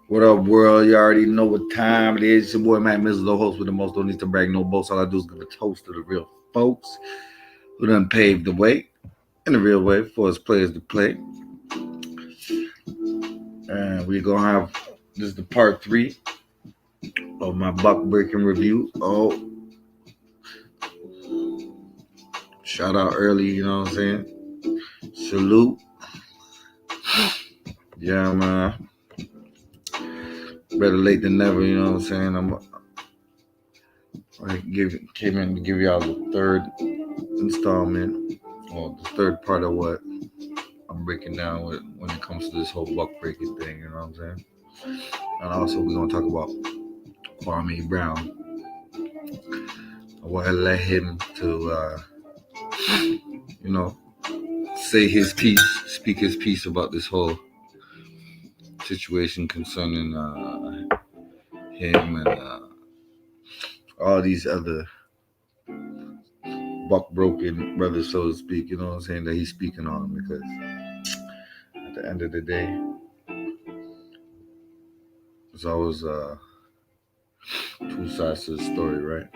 What up, world? You already know what time it is. It's your boy Matt Mizzle, the host with the most. Don't need to brag, no boast. All I do is give a toast to the real folks who done paved the way in the real way for us players to play. And we're gonna have this is the part 3 of my buck breaking review. Oh, shout out early, you know what I'm saying? Salute. Yeah, man. Better late than never, you know what I'm saying? Came in to give y'all the third installment, or the third part of what I'm breaking down with when it comes to this whole buck breaking thing, you know what I'm saying? And also we're gonna talk about Kwame Brown. I want to let him to say his piece, speak his piece about this whole situation concerning him and all these other buck broken brothers, so to speak, you know what I'm saying, that he's speaking on, because at the end of the day, there's always two sides to the story, right?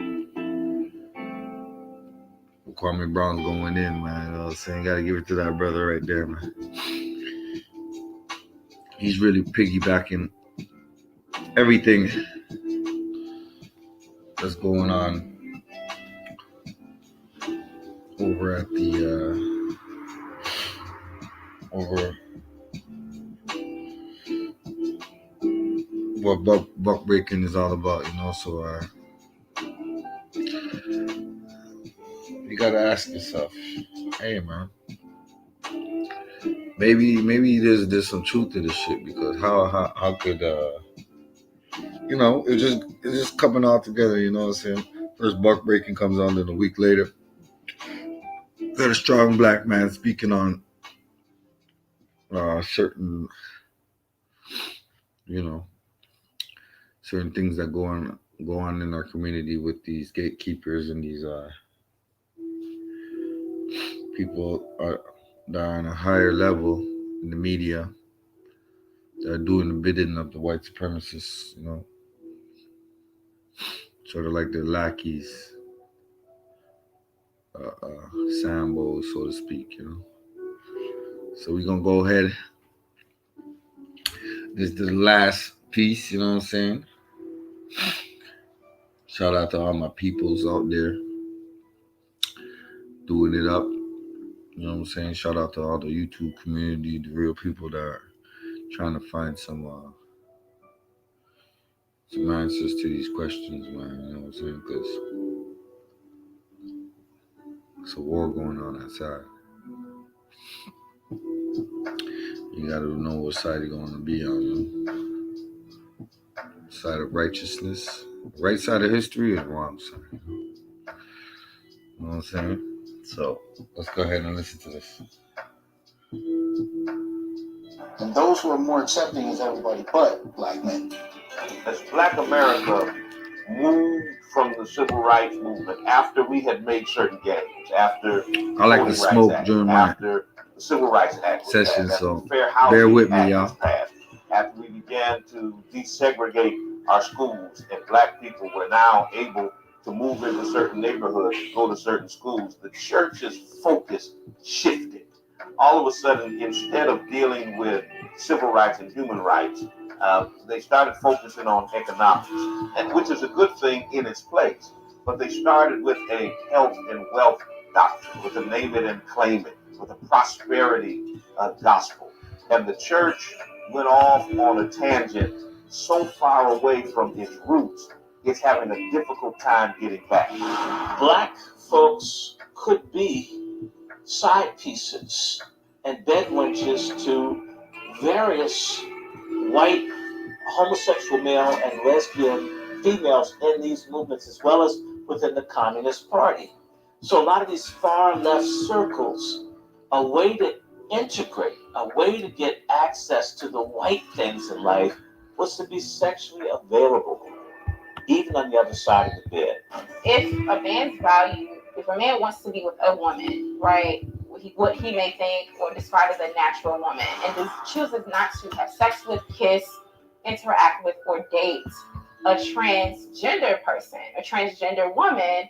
Kwame Brown's going in, man. You know what I'm saying? Gotta give it to that brother right there, man. He's really piggybacking everything that's going on over at the over what buck breaking is all about, you know. So you gotta ask yourself, hey, man, maybe there's some truth to this shit, because how could it's just coming all together, you know what I'm saying? First buck breaking comes on, then a week later, got a strong black man speaking on certain, certain things that go on in our community with these gatekeepers and these people that are on a higher level in the media that are doing the bidding of the white supremacists, sort of like the lackeys, Sambo, so to speak, So we're gonna go ahead. This is the last piece, you know what I'm saying? Shout out to all my peoples out there doing it up. You know what I'm saying? Shout out to all the YouTube community, the real people that are trying to find some answers to these questions, man. You know what I'm saying? Because it's a war going on outside. You got to know what side you're going to be on. Side of righteousness, right side of history, or the wrong side. You know what I'm saying? So let's go ahead and listen to this. And those who are more accepting is everybody but black men. As Black America moved from the civil rights movement, after we had made certain gains, after I like to smoke during my after the Civil Rights Act session, so Fair Housing bear with me, Act y'all. was passed, after we began to desegregate our schools, and black people were now able to move into certain neighborhoods, go to certain schools, the church's focus shifted. All of a sudden, instead of dealing with civil rights and human rights, they started focusing on economics, which is a good thing in its place. But they started with a health and wealth doctrine, with a name it and claim it, with a prosperity gospel. And the church went off on a tangent so far away from its roots, it's having a difficult time getting back. Black folks could be side pieces and bed wenches to various white homosexual male and lesbian females in these movements, as well as within the Communist Party. So a lot of these far left circles, a way to integrate, a way to get access to the white things in life was to be sexually available, even on the other side of the bed. If a man's value, if a man wants to be with a woman, right, what he may think or describe as a natural woman, and chooses not to have sex with, kiss, interact with or date a transgender person, a transgender woman,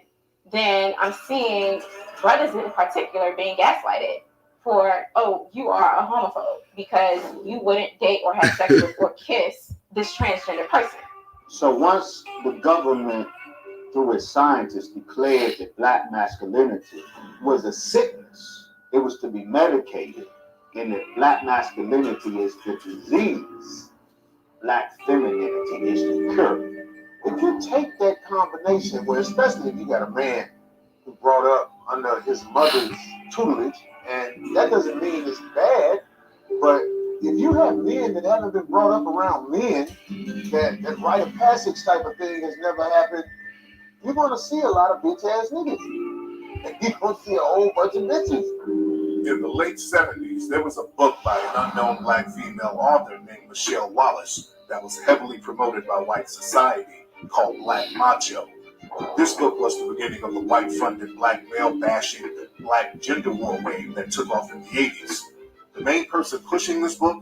then I'm seeing brothers in particular being gaslighted for, oh, you are a homophobe because you wouldn't date or have sex with or kiss this transgender person. So once the government, through its scientists, declared that black masculinity was a sickness, it was to be medicated, and that black masculinity is the disease, black femininity is the cure. If you take that combination, where especially if you got a man who brought up under his mother's tutelage, and that doesn't mean it's bad, but if you have men that haven't been brought up around men, that rite of passage type of thing has never happened, you're going to see a lot of bitch ass niggas. And you're going to see a whole bunch of bitches. In the late 70s, there was a book by an unknown black female author named Michelle Wallace that was heavily promoted by white society called Black Macho. This book was the beginning of the white-funded black male-bashing, black gender war wave that took off in the 80s. The main person pushing this book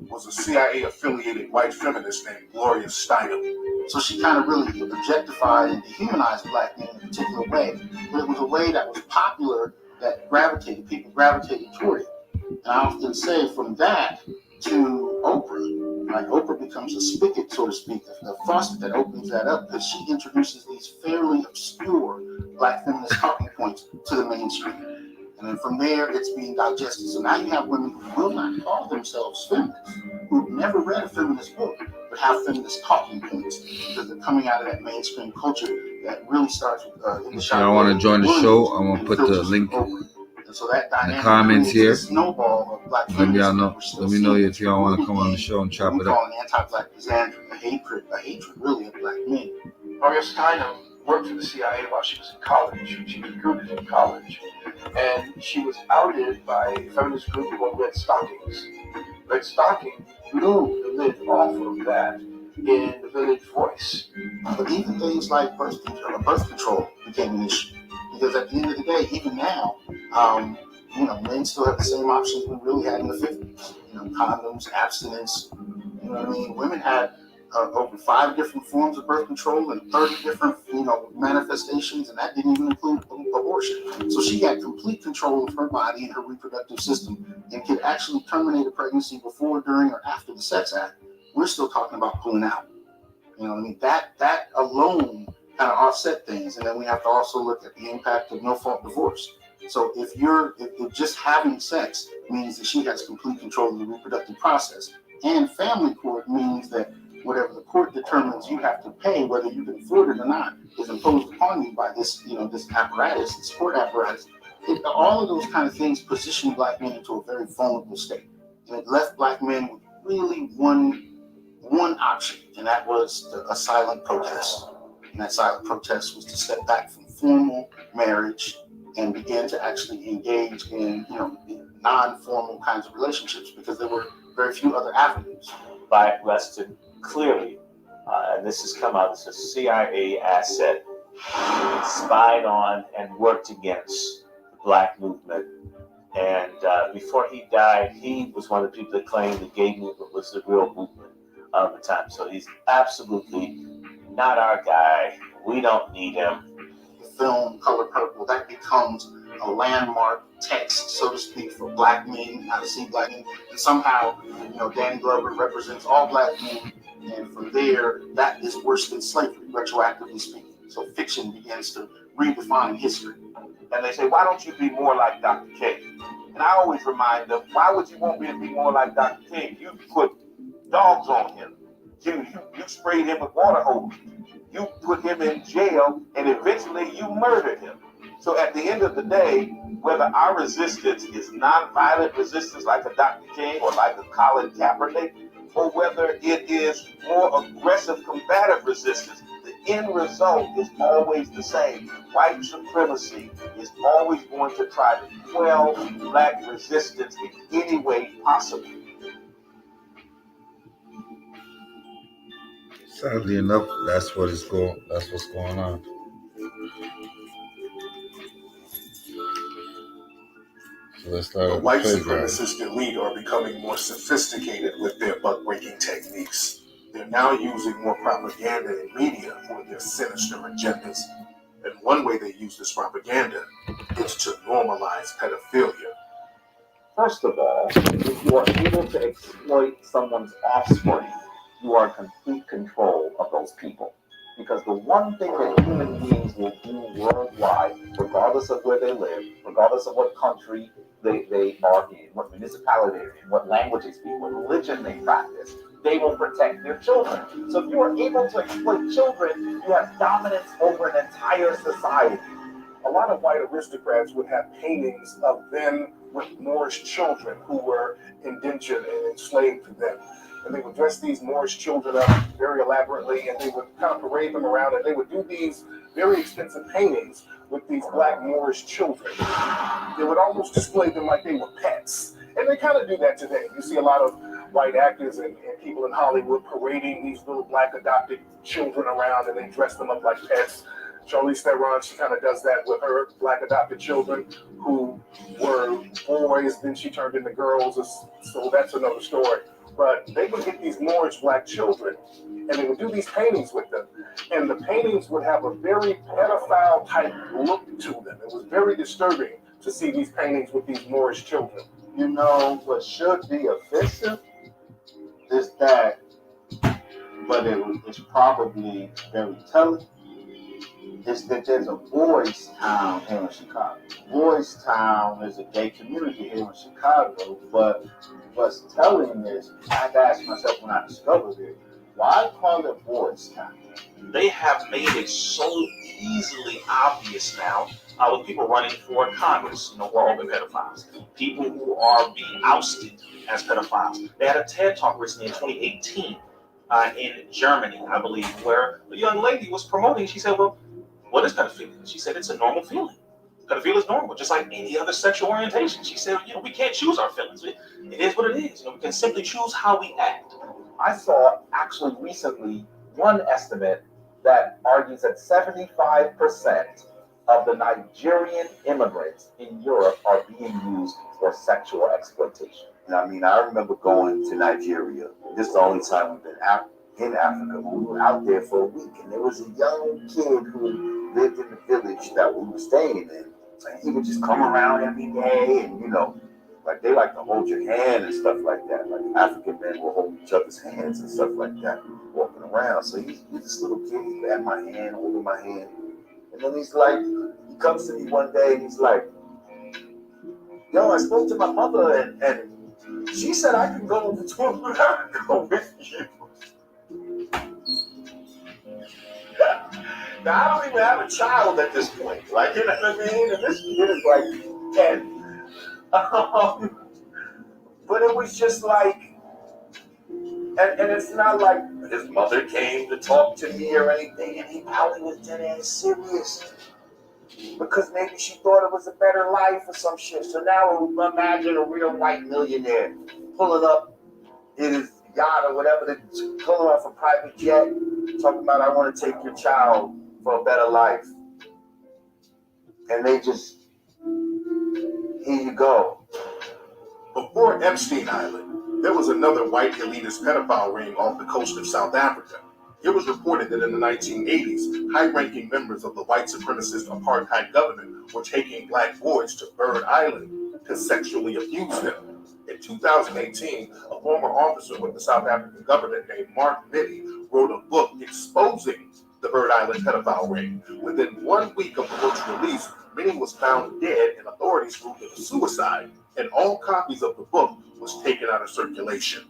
was a CIA-affiliated white feminist named Gloria Steinem. So she kind of really objectified and dehumanized black men in a particular way. But it was a way that was popular, that people gravitated toward it. And I often say from that to Oprah, like Oprah becomes a spigot, so to speak, the faucet that opens that up, because she introduces these fairly obscure black feminist talking points to the mainstream. And then from there, it's being digested. So now you have women who will not call themselves feminists, who've never read a feminist book, but have feminist talking points, because they're coming out of that mainstream culture that really starts with If y'all want to join the show, I'm going to put the link and so that in the comments here. Snowball of black Let y'all know. Let me know if y'all want to come on the show and chop it up. An anti-black misandry, a hatred really of black men. Gloria Steinem worked for the CIA while she was in college. She was recruited in college, and she was outed by a feminist group called Red Stockings. Red Stockings blew the lid off of that in the Village Voice. But even things like birth control became an issue. Because at the end of the day, even now, men still have the same options we really had in the 50s. Condoms, abstinence. You know what I mean? Women had over 5 different forms of birth control and 30 different, manifestations, and that didn't even include abortion. So she had complete control of her body and her reproductive system and could actually terminate a pregnancy before, during, or after the sex act. We're still talking about pulling out. You know what I mean? That alone kind of offset things. And then we have to also look at the impact of no-fault divorce. So if just having sex means that she has complete control of the reproductive process, and family court means that whatever the court determines you have to pay, whether you can afford it or not, is imposed upon you by this, this apparatus, this court apparatus. All of those kind of things position black men into a very vulnerable state. And it left black men with really one option, and that was a silent protest. And that silent protest was to step back from formal marriage and begin to actually engage in, non-formal kinds of relationships, because there were very few other avenues. By arrested clearly, and this has come out as a CIA asset, spied on and worked against the black movement. And before he died, he was one of the people that claimed the gay movement was the real movement of the time. So he's absolutely not our guy. We don't need him. The film Color Purple, that becomes a landmark text, so to speak, for black men, how to see black men. And somehow, Danny Glover represents all black men. And from there, that is worse than slavery, retroactively speaking. So fiction begins to redefine history. And they say, why don't you be more like Dr. King? And I always remind them, why would you want me to be more like Dr. King? You put dogs on him. You sprayed him with water hose. You put him in jail, and eventually you murdered him. So at the end of the day, whether our resistance is nonviolent resistance like a Dr. King or like a Colin Kaepernick, or whether it is more aggressive combative resistance, the end result is always the same. White supremacy is always going to try to quell black resistance in any way possible. Sadly enough, that's what's going on. So let's start. The white supremacist elite are becoming more sophisticated with their buck-breaking techniques. They're now using more propaganda and media for their sinister agendas. And one way they use this propaganda is to normalize pedophilia. First of all, if you are able to exploit someone's offspring, you are in complete control of those people. Because the one thing that human beings will do worldwide, regardless of where they live, regardless of what country they are in, what municipality they're in, what language they speak, what religion they practice, they will protect their children. So if you are able to exploit children, you have dominance over an entire society. A lot of white aristocrats would have paintings of them with Moorish children who were indentured and enslaved to them. And they would dress these Moorish children up very elaborately, and they would kind of parade them around, and they would do these very expensive paintings with these black Moorish children. They would almost display them like they were pets. And they kind of do that today. You see a lot of white actors and people in Hollywood parading these little black adopted children around, and they dress them up like pets. Charlize Theron, she kind of does that with her black adopted children who were boys, then she turned into girls, so that's another story. But they would get these Moorish black children, and they would do these paintings with them. And the paintings would have a very pedophile type look to them. It was very disturbing to see these paintings with these Moorish children. You know, what should be offensive is that, but it's probably very telling, is that there's a boys' town here in Chicago. Boys' town is a gay community here in Chicago, but what's telling is, I had to ask myself when I discovered it, why call it boys' town? They have made it so easily obvious now with people running for Congress, who are open pedophiles, people who are being ousted as pedophiles. They had a TED Talk recently in 2018 in Germany, I believe, where a young lady was promoting. She said, well, what is pedophilia? She said, it's a normal feeling. Pedophilia is normal, just like any other sexual orientation. She said, we can't choose our feelings. It is what it is. We can simply choose how we act. I saw actually recently one estimate that argues that 75% of the Nigerian immigrants in Europe are being used for sexual exploitation. And I mean, I remember going to Nigeria. This is the only time we've been in Africa. We were out there for a week, and there was a young kid who lived in the village that we were staying in. And he would just come around every day, and like they like to hold your hand and stuff like that. Like African men will hold each other's hands and stuff like that, walking around. So he's this little kid, he grabbed my hand, holding my hand. And then he's like, he comes to me one day and he's like, yo, I spoke to my mother and she said I can go to America with you. Now I don't even have a child at this point. Like, you know what I mean? And this kid is like 10. But it was just like, and it's not like his mother came to talk to me or anything, and he probably was dead ass serious. Because maybe she thought it was a better life or some shit. So now imagine a real white millionaire pulling up in his yacht or whatever, pulling off a private jet, talking about, I want to take your child for a better life. And they just, here you go. Before Epstein Island, there was another white elitist pedophile ring off the coast of South Africa. It was reported that in the 1980s, high-ranking members of the white supremacist apartheid government were taking black boys to Bird Island to sexually abuse them. In 2018, a former officer with the South African government named Mark Mitty wrote a book exposing the Bird Island pedophile ring. Within 1 week of the book's release, Mitty was found dead and authorities ruled it a suicide, and all copies of the book was taken out of circulation.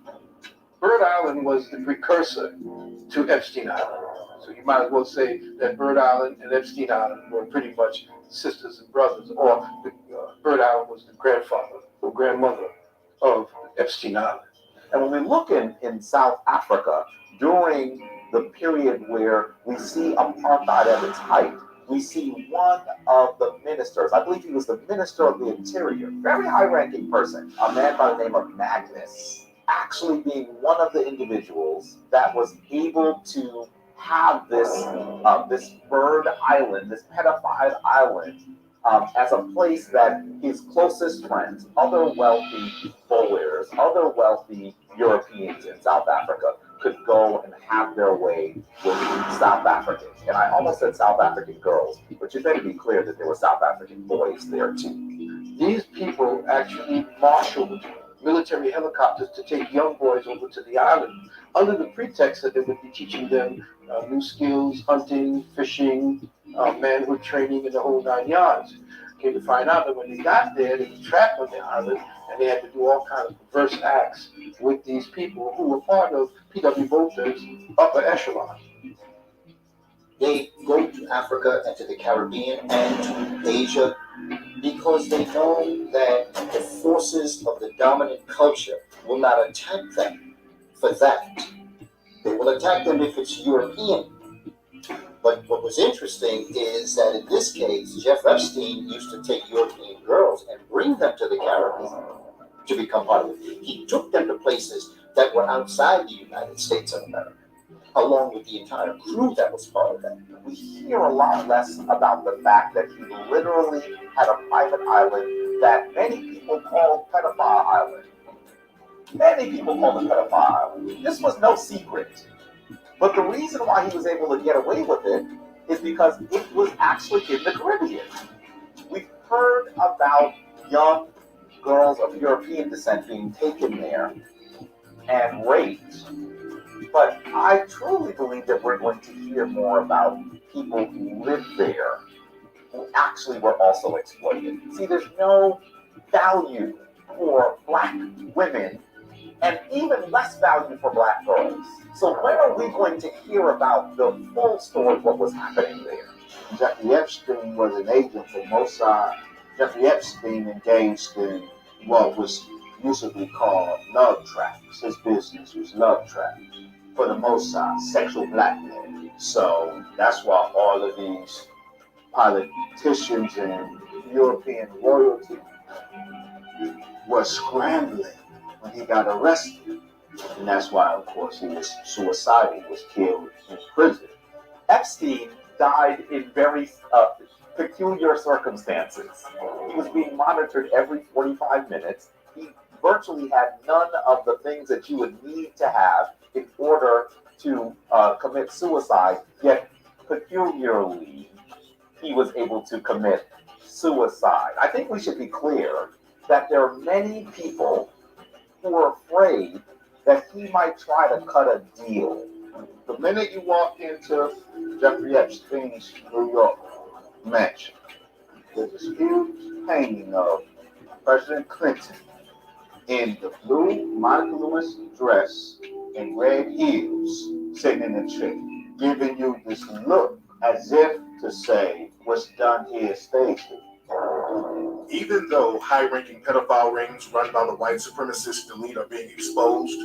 Bird Island was the precursor to Epstein Island. So you might as well say that Bird Island and Epstein Island were pretty much sisters and brothers, or Bird Island was the grandfather or grandmother of Epstein Island. And when we look in South Africa, during the period where we see apartheid at its height, we see one of the ministers, I believe he was the Minister of the Interior, very high-ranking person, a man by the name of Magnus, actually being one of the individuals that was able to have this Bird Island, this pedophile island, as a place that his closest friends, other wealthy Boers, other wealthy Europeans in South Africa, could go and have their way with South Africans. And I almost said South African girls, but you better be clear that there were South African boys there too. These people actually marshaled military helicopters to take young boys over to the island under the pretext that they would be teaching them new skills, hunting, fishing, manhood training, and the whole 9 yards. Came to find out that when they got there, they were trapped on the island, and they had to do all kinds of perverse acts with these people who were part of P.W. Bolter's upper echelon. They go to Africa and to the Caribbean and to Asia because they know that the forces of the dominant culture will not attack them for that. They will attack them if it's European. But what was interesting is that in this case, Jeff Epstein used to take European girls and bring them to the Caribbean to become part of it. He took them to places that were outside the United States of America, along with the entire crew that was part of that. We hear a lot less about the fact that he literally had a private island that many people call Pedophile Island. Many people call it Pedophile Island. This was no secret. But the reason why he was able to get away with it is because it was actually in the Caribbean. We've heard about young girls of European descent being taken there and raped. But I truly believe that we're going to hear more about people who lived there who actually were also exploited. See, there's no value for Black women and even less value for Black girls. So when are we going to hear about the full story of what was happening there? Jeffrey Epstein was an agent for Mossad. Jeffrey Epstein engaged in what was usually called love traps. His business was love traps for the Mossad, sexual blackmail. So that's why all of these politicians and European royalty were scrambling when he got arrested. And that's why, of course, he was suicidal, was killed in prison. Epstein died in very peculiar circumstances. He was being monitored every 45 minutes. He virtually had none of the things that you would need to have in order to commit suicide, yet peculiarly, he was able to commit suicide. I think we should be clear that there are many people who are afraid that he might try to cut a deal. The minute you walk into Jeffrey Epstein's New York mansion, there's this huge painting of President Clinton in the blue Monica Lewis dress and red heels sitting in a chair, giving you this look as if to say, what's done here stays here. Even though high-ranking pedophile rings run by the white supremacist elite are being exposed,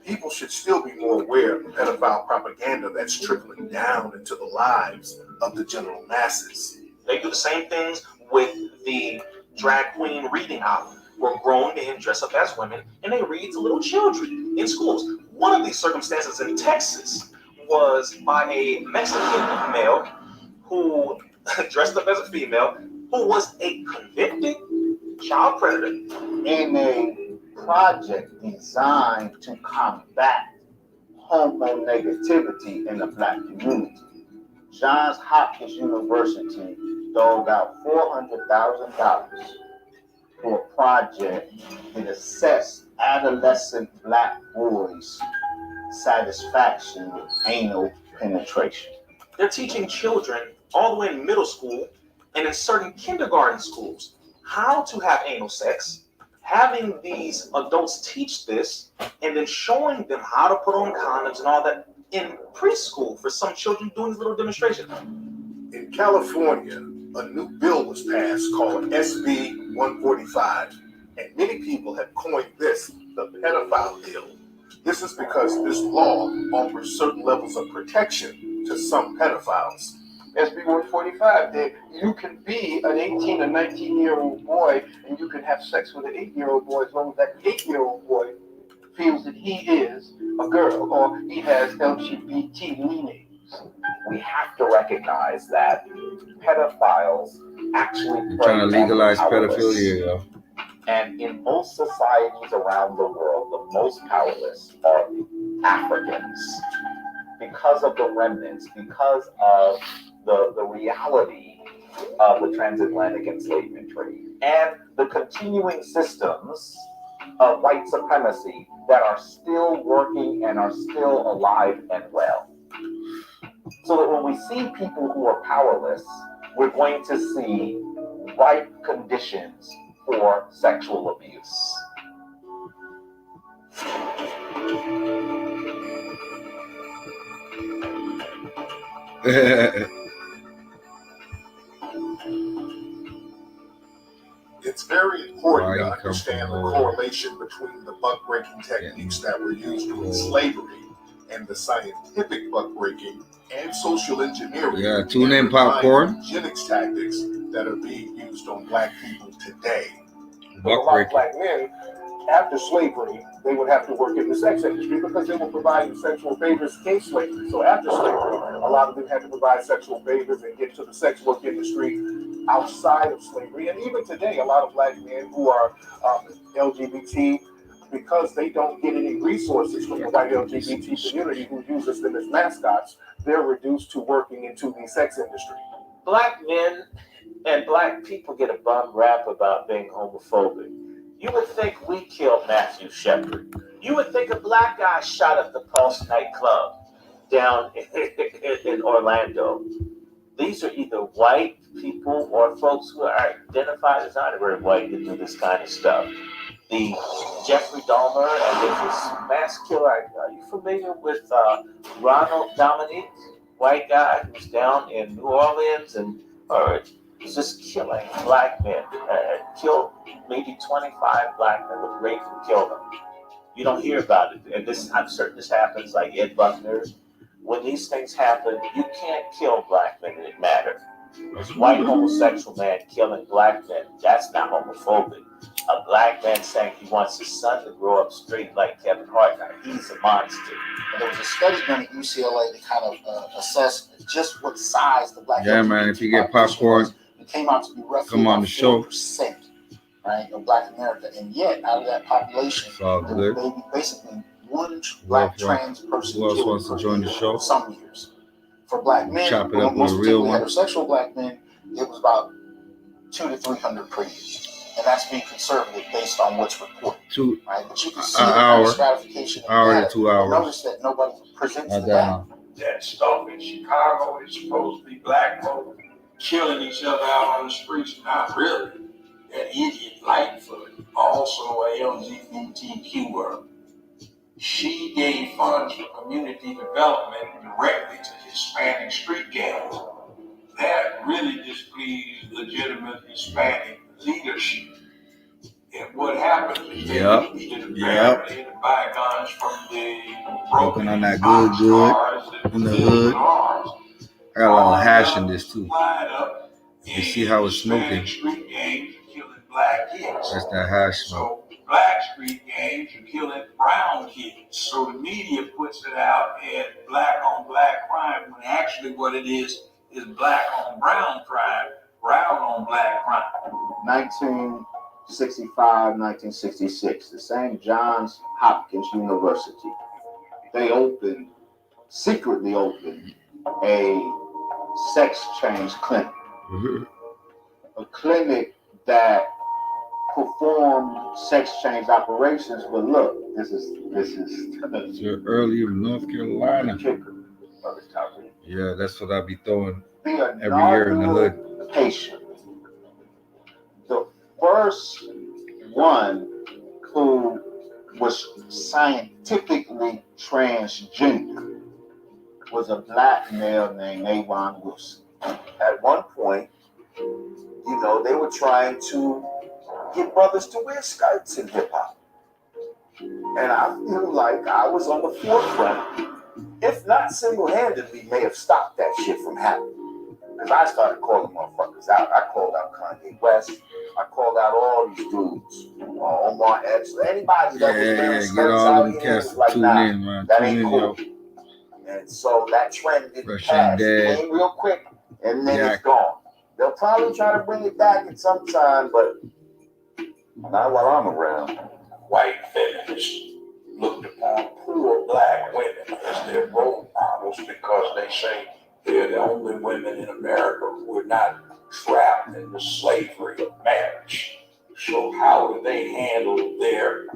people should still be more aware of the pedophile propaganda that's trickling down into the lives of the general masses. They do the same things with the drag queen reading hour, where grown men dress up as women and they read to little children in schools. One of these circumstances in Texas was by a Mexican male who dressed up as a female, who was a convicted child predator. In a project designed to combat homonegativity in the Black community, Johns Hopkins University doled out $400,000 for a project that assessed adolescent Black boys' satisfaction with anal penetration. They're teaching children all the way in middle school and in certain kindergarten schools how to have anal sex, having these adults teach this, and then showing them how to put on condoms and all that in preschool for some children doing these little demonstrations. In California, a new bill was passed called SB 145, and many people have coined this the pedophile bill. This is because this law offers certain levels of protection to some pedophiles. SB 145, that you can be an 18 or 19-year-old boy and you can have sex with an 8-year-old boy as long as that 8-year-old boy feels that he is a girl or he has LGBT leanings. We have to recognize that pedophiles actually Trying to legalize powerless. pedophilia, yo. And in most societies around the world, the most powerless are the Africans, because of the remnants, because of the reality of the transatlantic enslavement trade, and the continuing systems of white supremacy that are still working and are still alive and well. So that when we see people who are powerless, we're going to see ripe conditions for sexual abuse. It's very important to understand the correlation between the buck breaking techniques that were used during slavery and the scientific buck breaking and social engineering. Yeah, tune in, popcorn. Eugenics tactics that are being used on black people today. A lot of black men, after slavery, they would have to work in the sex industry because they were providing sexual favors in slavery. So after slavery, a lot of them had to provide sexual favors and get to the sex work industry outside of slavery. And even today, a lot of black men who are LGBT, because they don't get any resources from the white LGBT community who uses them as mascots, they're reduced to working into the sex industry. Black men and black people get a bum rap about being homophobic. You would think we killed Matthew Shepard. You would think a black guy shot up the Pulse nightclub down in Orlando. These are either white people or folks who are identified as not very white that do this kind of stuff. The Jeffrey Dahmer and there's this mass killer. Are you familiar with Ronald Dominique, white guy who's down in New Orleans and was just killing black men? Killed maybe 25 black men with rape and killed them. You don't hear about it, and this I'm certain this happens. Like Ed Buckner, when these things happen, you can't kill black men and it matter. This white homosexual man killing black men, that's not homophobic. A black man saying he wants his son to grow up straight like Kevin Hart, now he's a monster. And there was a study done at UCLA to kind of assess just what size the black Yeah, man, if you get popcorn, it came out to be roughly come on the show. 4%, right, of Black America. And yet, out of that population, there was basically one black trans person who else wants to join the show? Some years. For black men, chop it up with a real one. Heterosexual black men, it was about 200 to 300 per year. And that's being conservative based on what's reported. Right? But you can see the stratification of hour data. to 2 hours. Notice that nobody presents the data. That stuff in Chicago is supposed to be black folk killing each other out on the streets. Not really. That idiot Lightfoot, also a LGBTQ worker. She gave funds for community development directly to Hispanic street gangs. That really displeased legitimate Hispanic leadership. And what happened is they apparently the bygones from the broken on that good in the hood. I got a lot of hash in this too. You see how it's smoking? Street gangs are killing black kids. That's that hash smoke. So black street gangs are killing brown kids. So the media puts it out as black on black crime when actually what it is black on brown crime, brown on black crime. 1965, 1966, the St. Johns Hopkins University, they secretly opened a sex change clinic. A clinic that performed sex change operations, but look, this is you're early in North Carolina. Yeah, that's what I be throwing every year in the hood. Patient. The first one who was scientifically transgender was a black male named Avon Wilson. At one point, they were trying to get brothers to wear skirts in hip hop. And I feel like I was on the forefront, if not single-handedly, may have stopped that shit from happening. Because I started calling motherfuckers out. I called out Kanye West. I called out all these dudes. Omar Epps. Anybody that was wearing skirts out here was like, nah, that ain't cool. And so that trend didn't pass. It came real quick, and then it's gone. They'll probably try to bring it back at some time, but not while I'm around. White feminists looked upon on poor black women as their role models because they say they're the only women in America who are not trapped in the slavery of marriage. So how do they handle their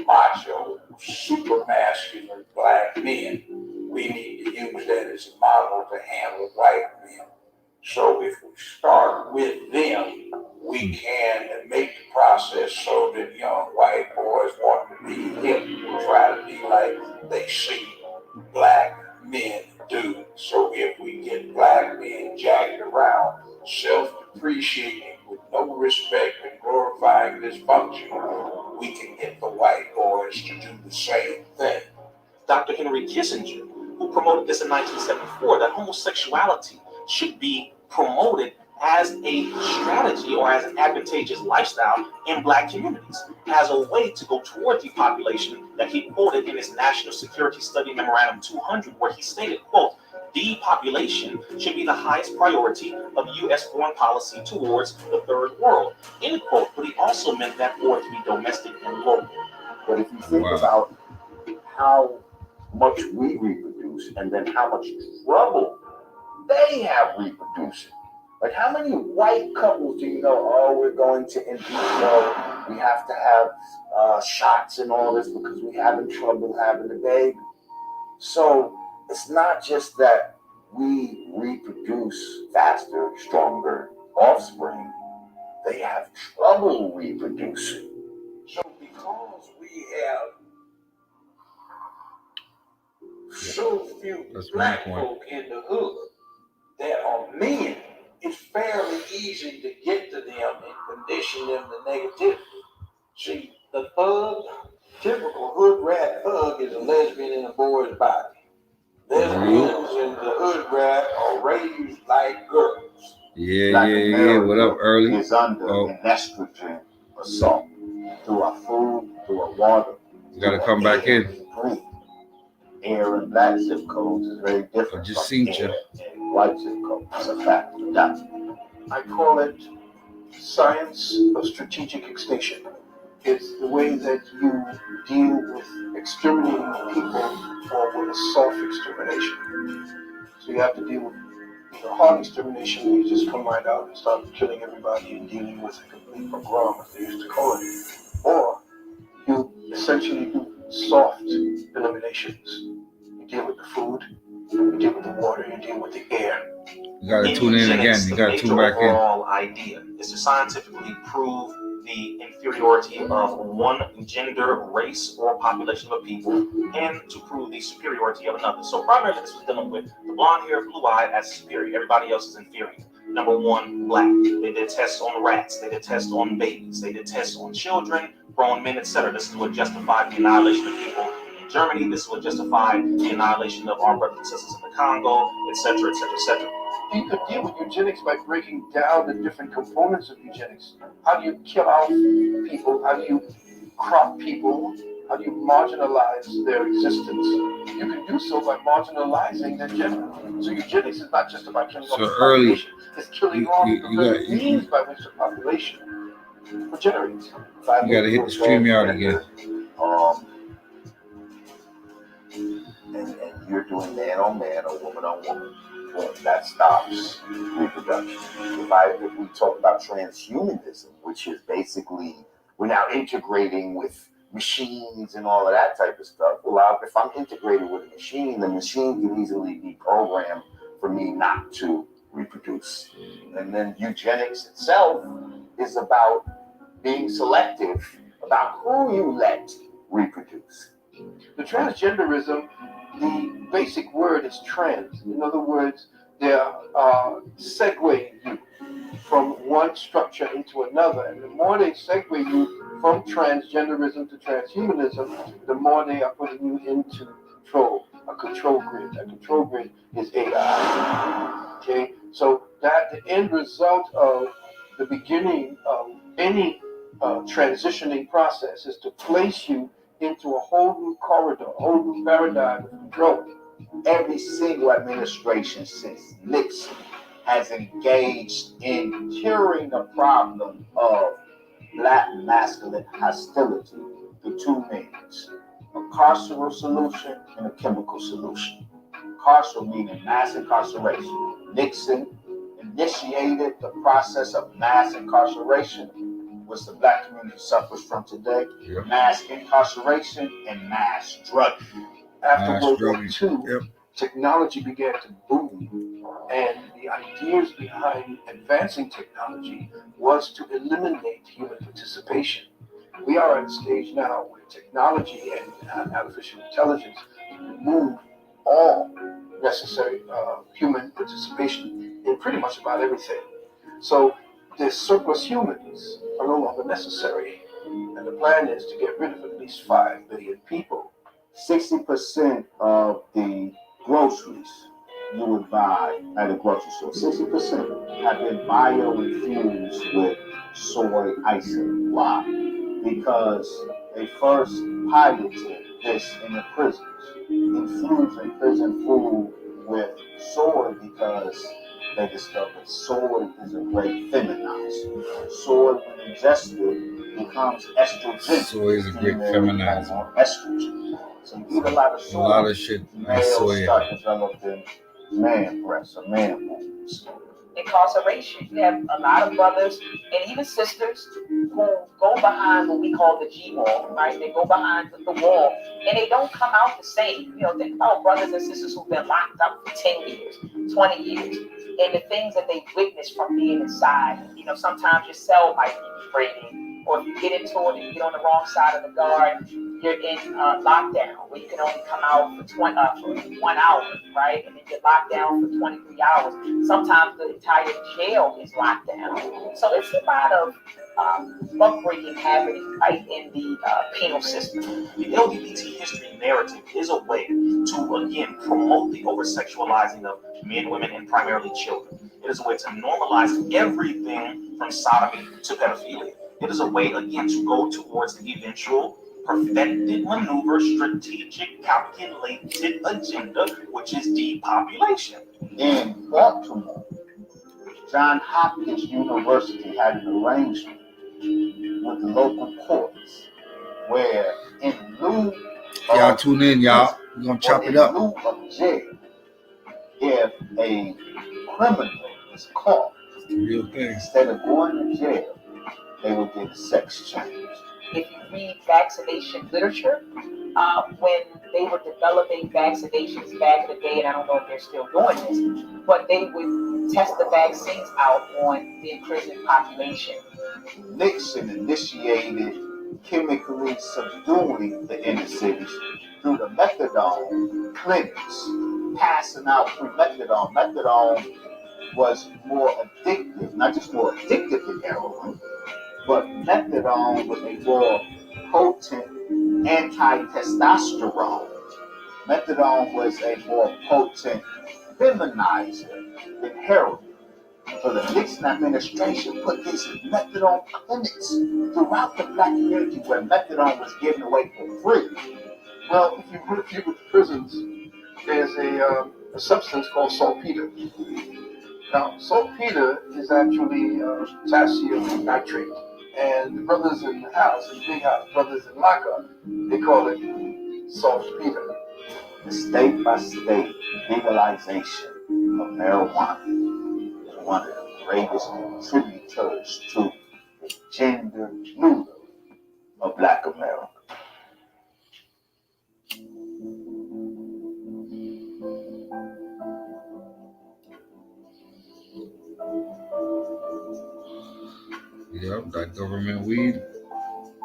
macho, super masculine black men? We need to use that as a model to handle white men. So if we start with them, we can make the process so that young white boys want to be hip, try to be like they see black men do. So if we get black men jacked around, self-depreciating with no respect and glorifying dysfunction, we can get the white boys to do the same thing. Dr. Henry Kissinger, who promoted this in 1974, that homosexuality should be promoted as a strategy or as an advantageous lifestyle in black communities, as a way to go toward depopulation, that he quoted in his National Security Study Memorandum 200, where he stated, quote, depopulation should be the highest priority of U.S. foreign policy towards the third world, end quote. But he also meant that for it to be domestic and local. But if you think about how much we reproduce and then how much trouble they have reproducing. Like, how many white couples do you know, oh, we're going to impeach, we have to have shots and all this because we're having trouble having a baby. So it's not just that we reproduce faster, stronger offspring. They have trouble reproducing. So because we have so few black folk in the hood that are men, it's fairly easy to get to them and condition them to negativity. See, the thug, typical hood rat thug is a lesbian in a boy's body. Lesbians in the hood rat are raised like girls. Yeah. What up, early? Is under an estrogen assault through our food, through our water. You gotta come back in. Air in black zip codes is very different. I just seen you. White zip codes. It's a fact. I call it science of strategic extinction. It's the way that you deal with exterminating people or with a soft extermination. So you have to deal with either hard extermination, where you just come right out and start killing everybody and dealing with a complete pogrom, as they used to call it. Or you essentially do soft eliminations. You deal with the food, you deal with the water, you deal with the air. You gotta tune in again. You gotta tune back in. The overall idea is to scientifically prove the inferiority of one gender, race, or population of a people, and to prove the superiority of another. So primarily this was dealing with the blonde hair, blue eye as superior. Everybody else is inferior. Number one, black. They did tests on rats. They did tests on babies. They did tests on children, grown men, etc. This is what justified the annihilation of people in Germany. This is what justified the annihilation of our brothers and sisters in the Congo, etc., etc., etc. You could deal with eugenics by breaking down the different components of eugenics. How do you kill out people? How do you crop people? How do you marginalize their existence? You can do so by marginalizing their gender. So eugenics is not just about killing off the population. It's killing off the very means by which the population regenerates. You gotta hit the StreamYard again. And you're doing man on man or woman on woman. Well, that stops reproduction. If we talk about transhumanism, which is basically we're now integrating with machines and all of that type of stuff. Well, if I'm integrated with a machine, the machine can easily be programmed for me not to reproduce. And then eugenics itself is about being selective about who you let reproduce. The transgenderism, the basic word is trans. In other words, they're segueing you from one structure into another. And the more they segue you from transgenderism to transhumanism, the more they are putting you into a control grid. A control grid is AI. Okay? So that the end result of the beginning of any transitioning process is to place you into a whole new corridor, a whole new paradigm of control. Every single administration since Nixon has engaged in curing the problem of black masculine hostility through two means: a carceral solution and a chemical solution. Carceral meaning mass incarceration. Nixon initiated the process of mass incarceration, which the black community suffers from today. Yep. Mass incarceration and mass drugging. After Mass World War drugging. II, Yep. technology began to boom, and the ideas behind advancing technology was to eliminate human participation. We are at a stage now where technology and artificial intelligence remove all necessary human participation in pretty much about everything. So the surplus humans are no longer necessary, and the plan is to get rid of at least 5 billion people. 60% of the groceries you would buy at a grocery store, 60% have been bio-infused with soy icing. Why? Because they first piloted this in the prisons, infusing prison food with soy because they discovered soy is a great feminizer. Soy, when ingested, becomes estrogen. Soy is a great feminizer. Estrogen. So you eat a lot of soy. A lot of shit has Males soy in start it. developing man breasts or man boobs. Incarceration. You have a lot of brothers and even sisters who go behind what we call the G wall, right? They go behind the wall and they don't come out the same. You know, think about brothers and sisters who've been locked up for 10 years, 20 years, and the things that they witnessed from being inside. You know, sometimes your cell might be breaking, or if you get into it and you get on the wrong side of the guard, you're in lockdown where you can only come out for 1 hour, right? And then you're locked down for 23 hours. Sometimes the entire jail is locked down. So it's a lot of buck breaking happening right in the penal system. The LGBT history narrative is a way to, again, promote the over-sexualizing of men, women, and primarily children. It is a way to normalize everything from sodomy to pedophilia. It is a way, again, to go towards the eventual perfected maneuver, strategic, calculated agenda, which is depopulation. In Baltimore, Johns Hopkins University had an arrangement with the local courts where in lieu Y'all tune in, y'all. We're gonna chop it up. in lieu of jail, if a criminal is caught, Real thing. instead of going to jail, they would get a sex change. If you read vaccination literature, when they were developing vaccinations back in the day, and I don't know if they're still doing this, but they would test the vaccines out on the imprisoned population. Nixon initiated chemically subduing the inner cities through the methadone clinics, passing out free methadone. Methadone was more addictive, not just more addictive than heroin, but methadone was a more potent anti-testosterone. Methadone was a more potent feminizer than heroin. So the Nixon administration put these methadone clinics throughout the black community where methadone was given away for free. Well, if you review with prisons, there's a substance called saltpeter. Now, saltpeter is actually potassium nitrate. And the brothers in the house, in the big house, brothers in lockup, they call it saltpeter. The state-by-state legalization of marijuana is one of the greatest contributors to the gender neutral of Black America. Yep, that government weed.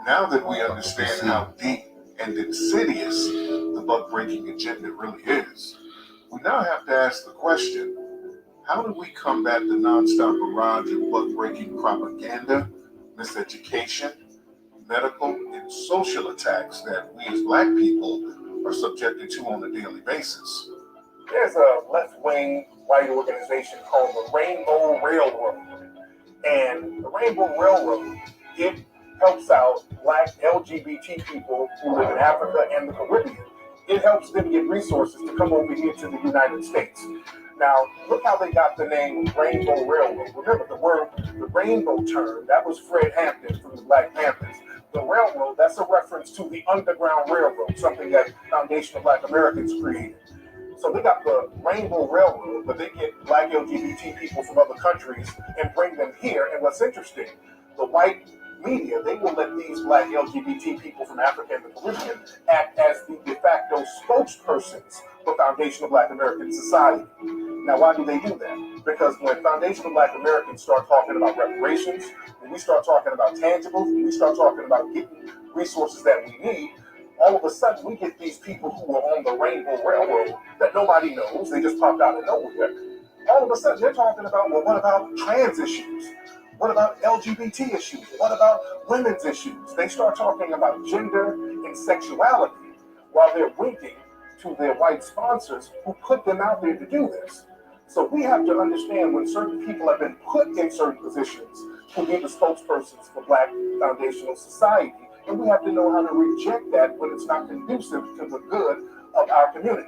Now that we understand how deep and insidious the buck-breaking agenda really is, we now have to ask the question, how do we combat the nonstop barrage of buck-breaking propaganda, miseducation, medical, and social attacks that we as Black people are subjected to on a daily basis? There's a left-wing white organization called the Rainbow Railroad. And the Rainbow Railroad, it helps out Black LGBT people who live in Africa and the Caribbean. It helps them get resources to come over here to the United States. Now, look how they got the name Rainbow Railroad. Remember the rainbow term, that was Fred Hampton from the Black Panthers. the railroad, that's a reference to the Underground Railroad, something that Foundation of Black Americans created. So they got the Rainbow Railroad, but they get black LGBT people from other countries and bring them here. And what's interesting, the white media, they will let these black LGBT people from Africa and the Caribbean act as the de facto spokespersons for Foundation of Black American Society. Now, why do they do that? Because when Foundation of Black Americans start talking about reparations, when we start talking about tangibles, when we start talking about getting resources that we need, all of a sudden we get these people who are on the Rainbow Railroad that nobody knows, they just popped out of nowhere. All of a sudden they're talking about, well, what about trans issues? What about LGBT issues? What about women's issues? They start talking about gender and sexuality while they're winking to their white sponsors who put them out there to do this. So we have to understand when certain people have been put in certain positions to be the spokespersons for Black foundational society, and we have to know how to reject that when it's not conducive to the good of our community.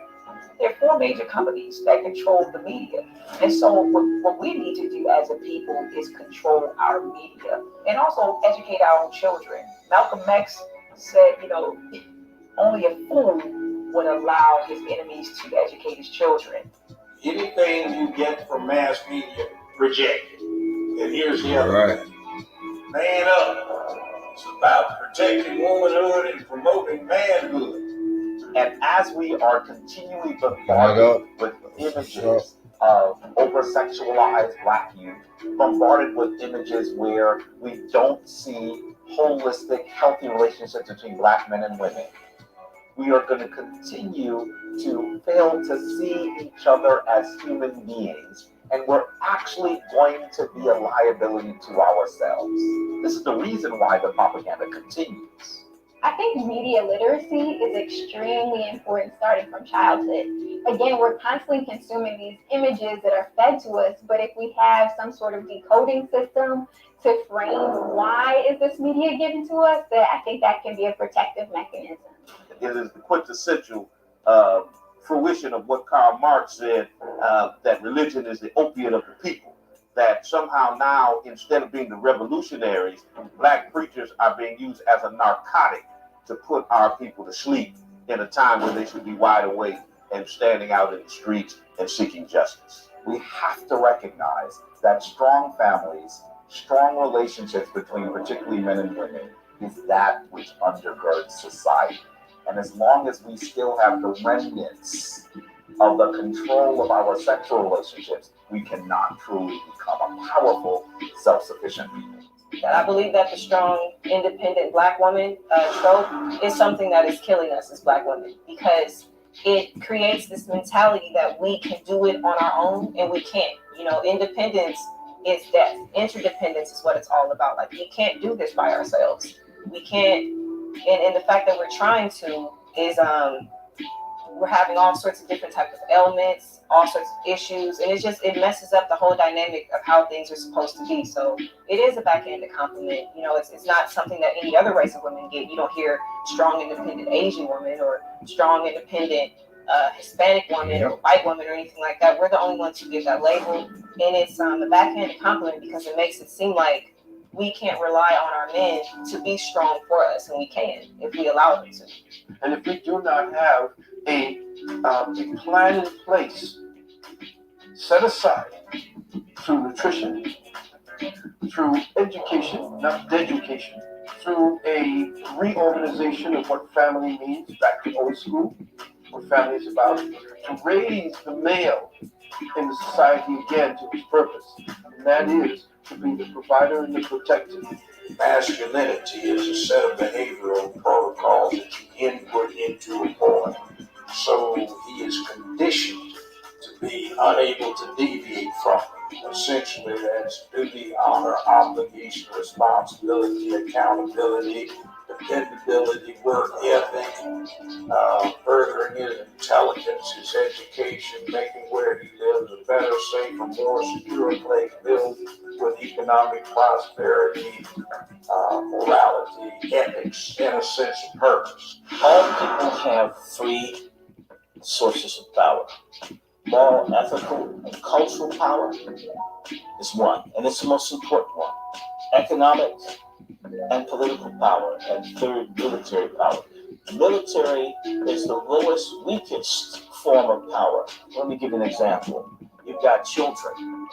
There are four major companies that control the media. And so what we need to do as a people is control our media and also educate our own children. Malcolm X said, only a fool would allow his enemies to educate his children. Anything you get from mass media, reject it. And here's the other thing. Man up. It's about protecting womanhood and promoting manhood. And as we are continually bombarded with images of over-sexualized black youth, bombarded with images where we don't see holistic, healthy relationships between black men and women, we are going to continue to fail to see each other as human beings, and we're actually going to be a liability to ourselves. This is the reason why the propaganda continues. I think media literacy is extremely important starting from childhood. Again, we're constantly consuming these images that are fed to us, but if we have some sort of decoding system to frame why is this media given to us, then I think that can be a protective mechanism. It is the quintessential fruition of what Karl Marx said, that religion is the opiate of the people. That somehow now, instead of being the revolutionaries, black preachers are being used as a narcotic to put our people to sleep in a time when they should be wide awake and standing out in the streets and seeking justice. We have to recognize that strong families, strong relationships between particularly men and women, is that which undergirds society. And as long as we still have the remnants of the control of our sexual relationships, we cannot truly become a powerful, self-sufficient people. And I believe that the strong, independent black woman trope is something that is killing us as black women, because it creates this mentality that we can do it on our own and we can't. Independence is death. Interdependence is what it's all about. Like, we can't do this by ourselves. We can't, and the fact that we're trying to is we're having all sorts of different types of ailments, all sorts of issues, and it messes up the whole dynamic of how things are supposed to be. So it is a backhanded compliment. It's not something that any other race of women get. You don't hear strong, independent Asian woman or strong, independent Hispanic woman or white woman or anything like that. We're the only ones who get that label, and it's a backhanded compliment because it makes it seem like we can't rely on our men to be strong for us, and we can if we allow them to. And if we do not have a plan in place, set aside through nutrition, through education, not education, through a reorganization of what family means, back to old school, what family is about, to raise the male in the society again to his purpose, and that is to be the provider and the protector. Masculinity is a set of behavioral protocols that you input into a boy. So he is conditioned to be unable to deviate from it. Essentially, that's duty, honor, obligation, responsibility, accountability, dependability, work ethic, furthering his intelligence, his education, making where he lives a better, safer, more secure place filled with economic prosperity, morality, ethics, and a sense of purpose. All people have three sources of power. Moral, ethical, and cultural power is one, and it's the most important one. economic and political power, and third, military power. Military is the lowest, weakest form of power. Let me give you an example. You've got children.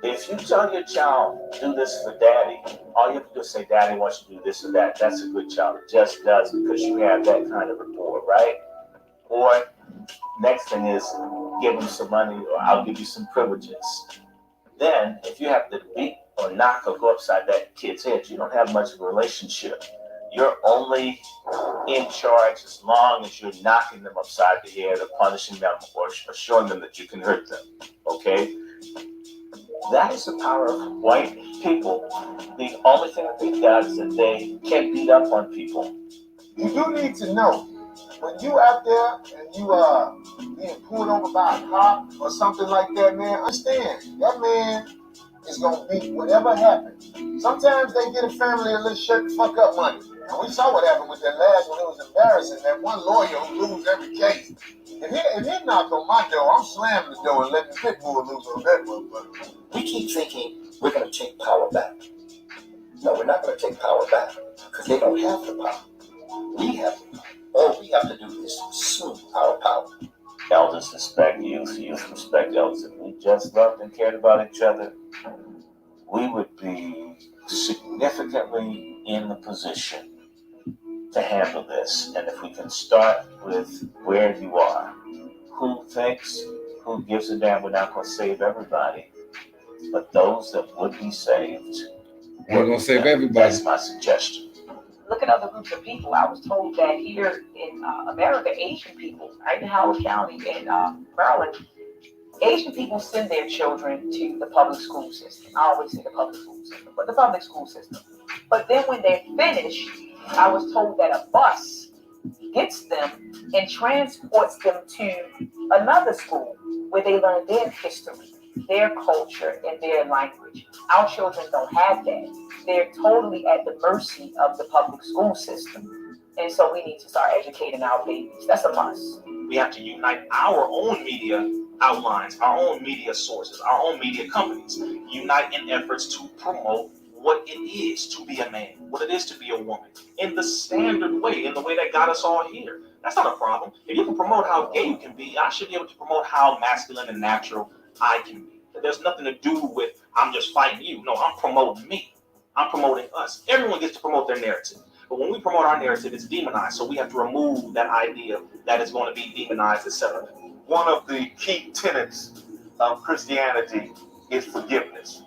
If you tell your child, do this for daddy, all you have to do is say, daddy wants you to do this or that. That's a good child. It just does because you have that kind of rapport, right? Or next thing is give them some money or I'll give you some privileges. Then if you have to beat or knock or go upside that kid's head, you don't have much of a relationship. You're only in charge as long as you're knocking them upside the head or punishing them or showing them that you can hurt them, okay? That is the power of white people. The only thing that they've got is that they can beat up on people. You do need to know, when you out there and you are being pulled over by a cop or something like that, man, understand, that man is going to beat whatever happens. Sometimes they get a family a little shut the fuck up money. And we saw what happened with that last one. It was embarrassing. That one lawyer who lose every case. If he knocked on my door, I'm slamming the door and letting the pit bull loose on that motherfucker. We keep thinking we're going to take power back. No, we're not going to take power back because they don't have the power. We have the power. All we have to do is assume our power. Elders respect youth, youth respect elders. If we just loved and cared about each other, we would be significantly in the position to handle this. And if we can start with where you are, who thinks, who gives a damn, we're not going to save everybody, but those that would be saved, we're going to save everybody. That's my suggestion. Look at other groups of people. I was told that here in America, Asian people, right in Howard County in Maryland, Asian people send their children to the public school system. I always say the public school system, but the public school system. But then when they're finished, I was told that a bus gets them and transports them to another school where they learn their history, their culture, and their language. Our children don't have that. They're totally at the mercy of the public school system. And so we need to start educating our babies. That's a must. We have to unite our own media outlines, our own media sources, our own media companies, unite in efforts to promote what it is to be a man, what it is to be a woman, in the standard way, in the way that got us all here. That's not a problem. If you can promote how gay you can be, I should be able to promote how masculine and natural I can be. There's nothing to do with I'm just fighting you. No, I'm promoting me. I'm promoting us. Everyone gets to promote their narrative. But when we promote our narrative, it's demonized. So we have to remove that idea that it's going to be demonized, etc. One of the key tenets of Christianity is forgiveness.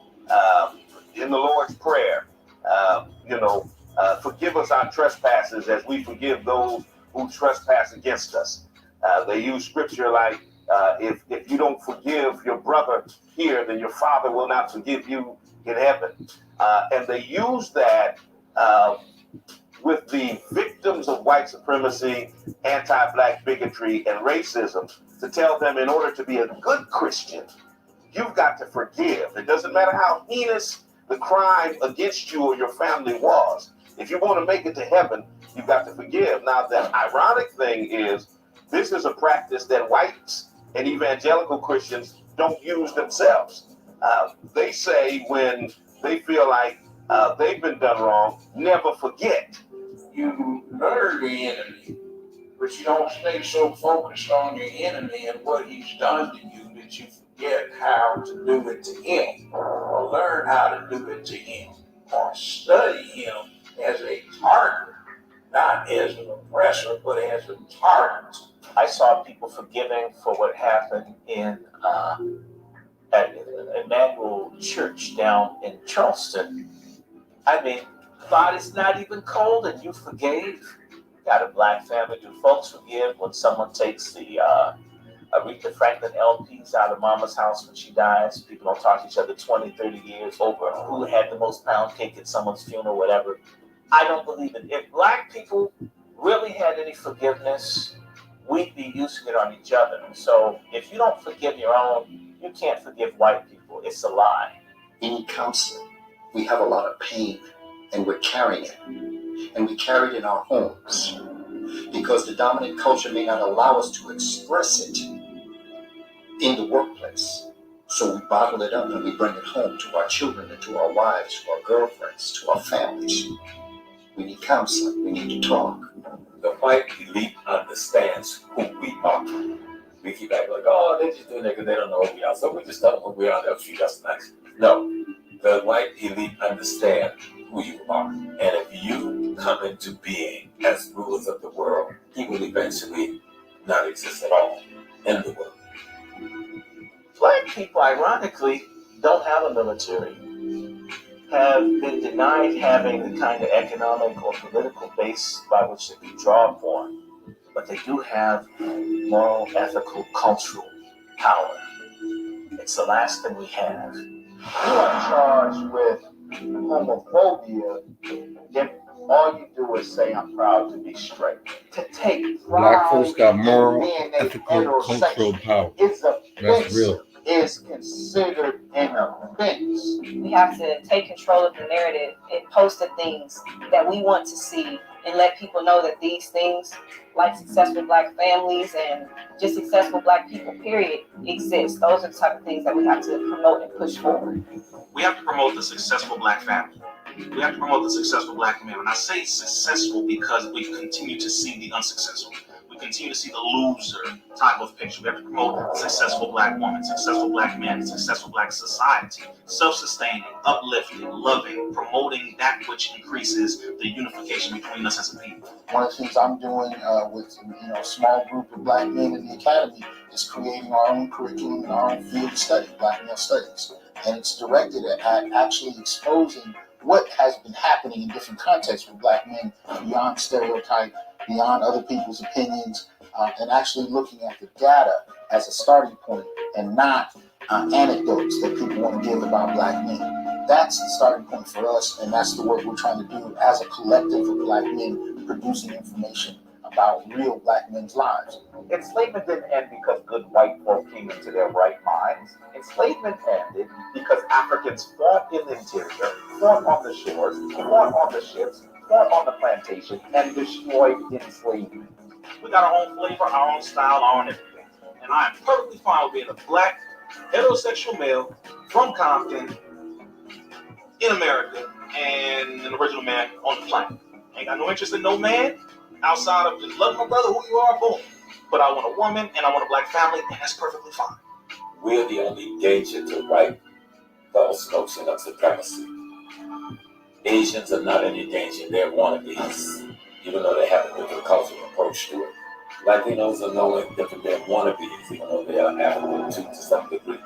In the Lord's Prayer, forgive us our trespasses as we forgive those who trespass against us. They use scripture like, if you don't forgive your brother here, then your father will not forgive you in heaven. And they use that with the victims of white supremacy, anti-black bigotry, and racism to tell them in order to be a good Christian, you've got to forgive. It doesn't matter how heinous the crime against you or your family was. If you want to make it to heaven, you've got to forgive. Now, the ironic thing is, this is a practice that whites and evangelical Christians don't use themselves. They say when they feel like they've been done wrong, never forget. You murder the enemy, but you don't stay so focused on your enemy and what he's done to you that you forget how to do it to him, or learn how to do it to him, or study him as a target, not as an oppressor, but as a target. I saw people forgiving for what happened in at Emmanuel Church down in Charleston. I mean, God, it's not even cold and you forgave. Got a black family. Do folks forgive when someone takes the Aretha Franklin LPs out of mama's house when she dies? People don't talk to each other 20, 30 years over who had the most pound cake at someone's funeral, whatever. I don't believe it. If black people really had any forgiveness, we'd be using it on each other. So if you don't forgive your own, you can't forgive white people. It's a lie. In counseling, we have a lot of pain, and we're carrying it. And we carry it in our homes because the dominant culture may not allow us to express it in the workplace. So we bottle it up and we bring it home to our children and to our wives, to our girlfriends, to our families. We need counseling. We need to talk. The white elite understands who we are. We keep acting like, oh, they're just doing that because they don't know who we are. So we just tell them who we are. They'll treat us nice. No, the white elite understand who you are. And if you come into being as rulers of the world, he will eventually not exist at all in the world. Black people, ironically, don't have a military, have been denied having the kind of economic or political base by which they can draw upon, but they do have moral, ethical, cultural power. It's the last thing we have. You are charged with homophobia if all you do is say, I'm proud to be straight. To take Black folks pride got in moral, being ethical, cultural power. It's That's real. Is considered an offense. We have to take control of the narrative and post the things that we want to see and let people know that these things, like successful Black families and just successful Black people, period, exist. Those are the type of things that we have to promote and push forward. We have to promote the successful Black family. We have to promote the successful Black man. And I say successful because we continue to see the unsuccessful. We continue to see the loser type of picture. We have to promote a successful Black woman, successful Black man, successful Black society, self-sustaining, uplifting, loving, promoting that which increases the unification between us as a people. One of the things I'm doing with a small group of Black men in the academy is creating our own curriculum and our own field of study, Black male studies, and it's directed at actually exposing what has been happening in different contexts with Black men beyond stereotype, beyond other people's opinions, and actually looking at the data as a starting point and not anecdotes that people want to give about Black men. That's the starting point for us, and that's the work we're trying to do as a collective of Black men producing information about real Black men's lives. Enslavement didn't end because good white folk came into their right minds. Enslavement ended because Africans fought in the interior, fought on the shores, fought on the ships, fought on the plantation, and destroyed enslavement. We got our own flavor, our own style, our own everything. And I am perfectly fine with being a Black, heterosexual male from Compton, in America, and an original man on the planet. Ain't got no interest in no man outside of just loving my brother, who you are, boom. But I want a woman and I want a Black family, and that's perfectly fine. We're the only danger to white false notion of supremacy. Asians are not any danger, they're wannabes, even though they have a different cultural approach to it. Latinos are no different than wannabes, even though they are African too to some degree.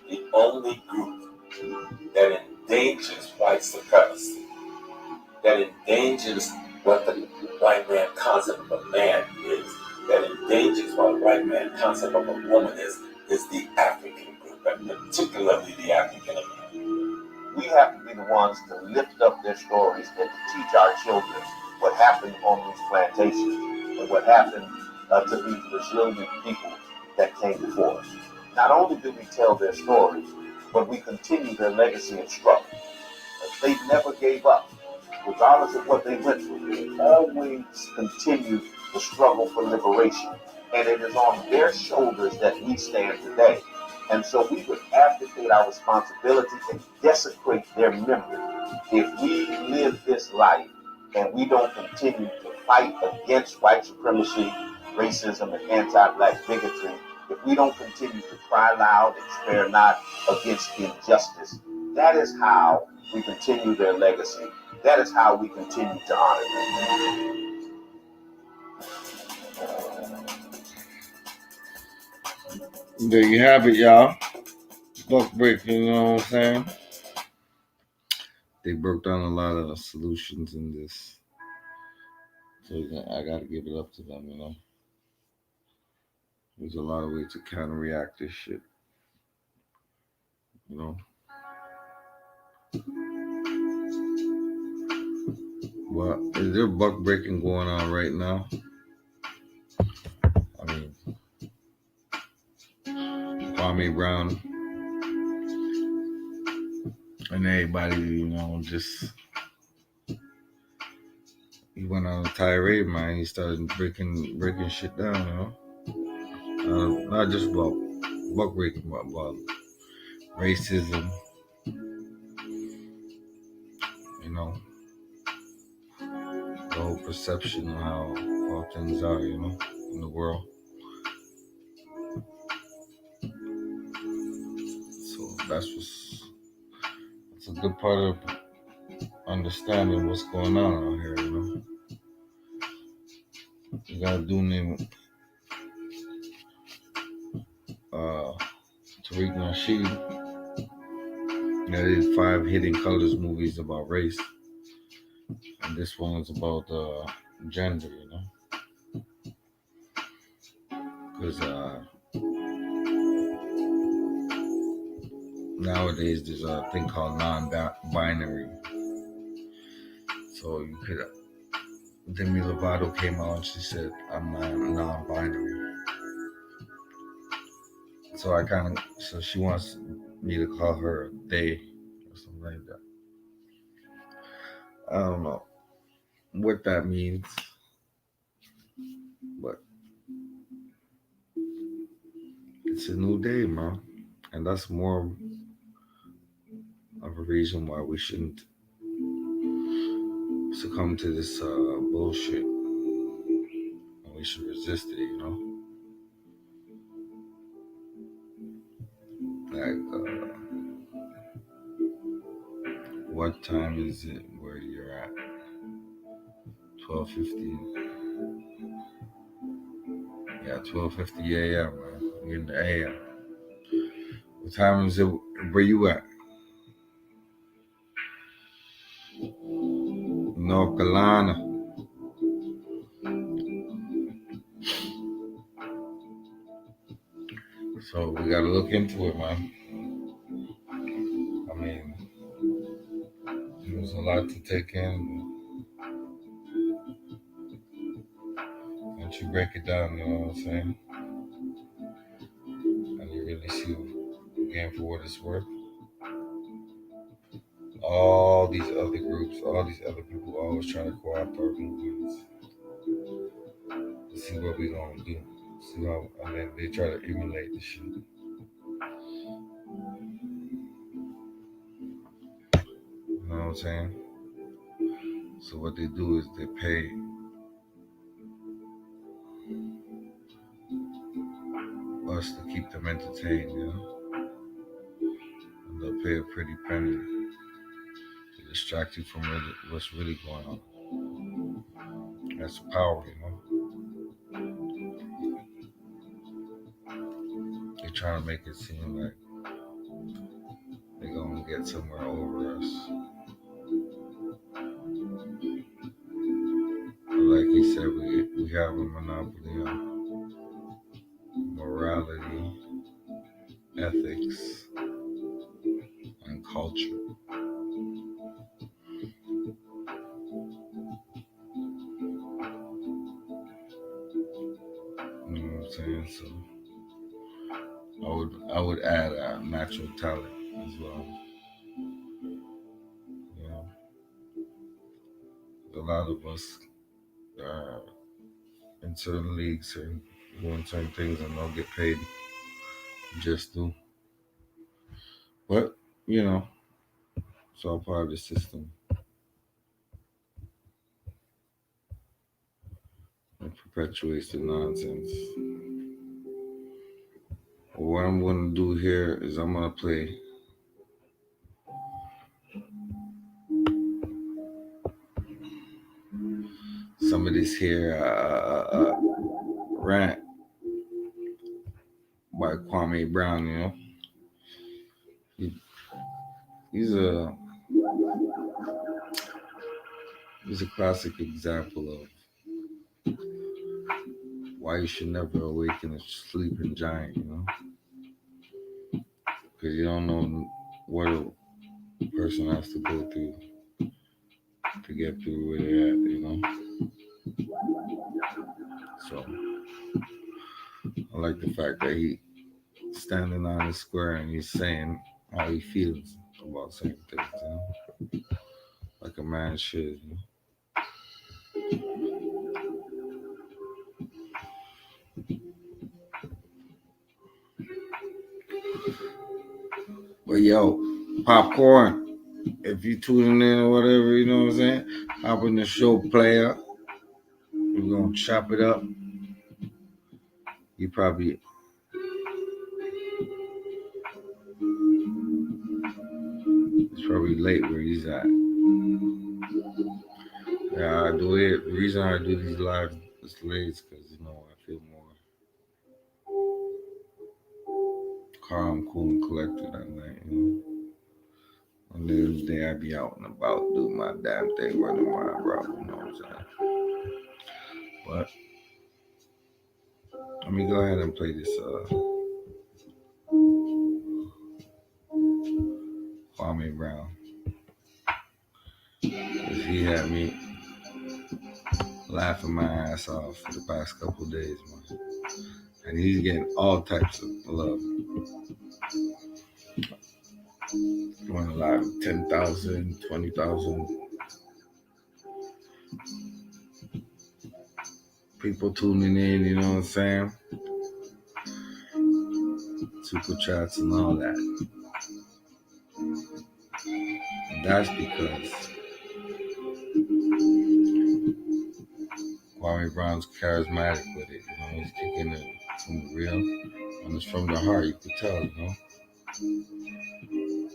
The only group that endangers white supremacy, that endangers what the white man concept of a man is, that endangers what a white man concept of a woman is the African group, and particularly the African American. We have to be the ones to lift up their stories and to teach our children what happened on these plantations and what happened to these resilient people that came before us. Not only do we tell their stories, but we continue their legacy of struggle. They never gave up. Regardless of what they went through, they always continued the struggle for liberation. And it is on their shoulders that we stand today. And so we would abdicate our responsibility and desecrate their memory if we live this life and we don't continue to fight against white supremacy, racism, and anti-Black bigotry, if we don't continue to cry loud and spare not against injustice. That is how we continue their legacy. That is how we continue to honor them. There you have it, y'all. Book breaking, you know what I'm saying? They broke down a lot of solutions in this. So I got to give it up to them, you know? There's a lot of ways to counteract this shit, you know? Well, is there buck breaking going on right now? I mean, Kwame Brown and everybody, you know, just he went on a tirade, man. He started breaking shit down, you know. Not just about buck breaking, but about racism, you know, the whole perception of how things are, you know, in the world. So that's a good part of understanding what's going on out here, you know. You got a dude named Tariq Nasheed that did 5 Hidden Colors movies about race, and this one is about gender, you know, because nowadays there's a thing called non-binary. So you could, Demi Lovato came out and she said, I'm non-binary. So she wants me to call her they or something like that. I don't know what that means, but it's a new day, man. And that's more of a reason why we shouldn't succumb to this bullshit. And we should resist it, you know? Like, what time is it where you're at? 12:50. Yeah, 12:50 a.m., man. We're in the a.m. What time is it where you at? North Carolina. So we gotta look into it, man. I mean, there's a lot to take in. Once you break it down, you know what I'm saying? And you really see again for what it's worth. All these other groups, all these other people always trying to co-opt our movements to see what we gonna do. See how, and then they try to emulate the shit. You know what I'm saying? So what they do is they pay us to keep them entertained, you know? And they'll pay a pretty penny to distract you from what's really going on. That's power, you know? They're trying to make it seem like they're gonna get somewhere over us. But like he said, we have a monopoly on morality, ethics, and culture. You know what I'm saying? So I would add natural talent as well. You know, a lot of us in certain leagues are doing certain things and don't get paid just do. But you know, it's all part of the system. It perpetuates the nonsense. What I'm going to do here is I'm going to play some of this here rant by Kwame Brown. You know, he's a classic example of why you should never awaken a sleeping giant. You know, because you don't know what a person has to go through to get through where they're at. You know, so I like the fact that he standing on the square and he's saying how he feels about certain things, you know? Like a man should, you know? But But yo, popcorn, if you tuning in or whatever, you know what I'm saying? Hop in the show player. We're gonna chop it up. You probably it's probably late where he's at. Yeah, I do it. The reason I do these live this late is because you know I feel more calm, cool, and collected at night. You know, on the end of the day I be out and about, do my damn thing, running my route. You know what I'm saying? But let me go ahead and play this Kwame Brown. Cause he had me laughing my ass off for the past couple of days, man. And he's getting all types of love. You want to live 10,000, 20,000 people tuning in, you know what I'm saying? Super chats and all that. And that's because Kwame Brown's charismatic with it. You know, he's kicking it from the real. And it's from the heart, you can tell, you know? You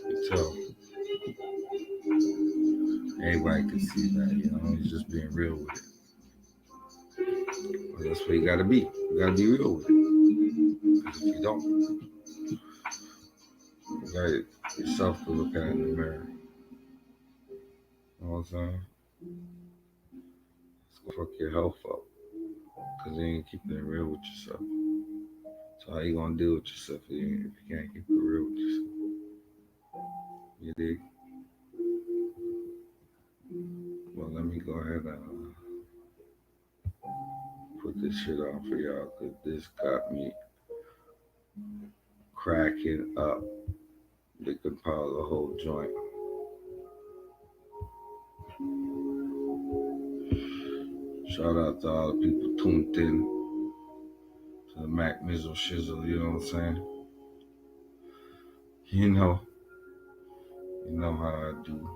can tell. Everybody can see that, you know? He's just being real with it. Well, that's what you gotta be. You gotta be real with it. Because if you don't, you got yourself to look at in the mirror. You know what I'm saying? It's gonna fuck your health up. Because you ain't keeping it real with yourself. So how you gonna deal with yourself if you can't keep it real with yourself? You dig? Well, let me go ahead and put this shit on for y'all, because this got me cracking up. They compile the whole joint. Shout out to all the people tuned in to the Mac Mizzle Shizzle, you know what I'm saying? You know how I do.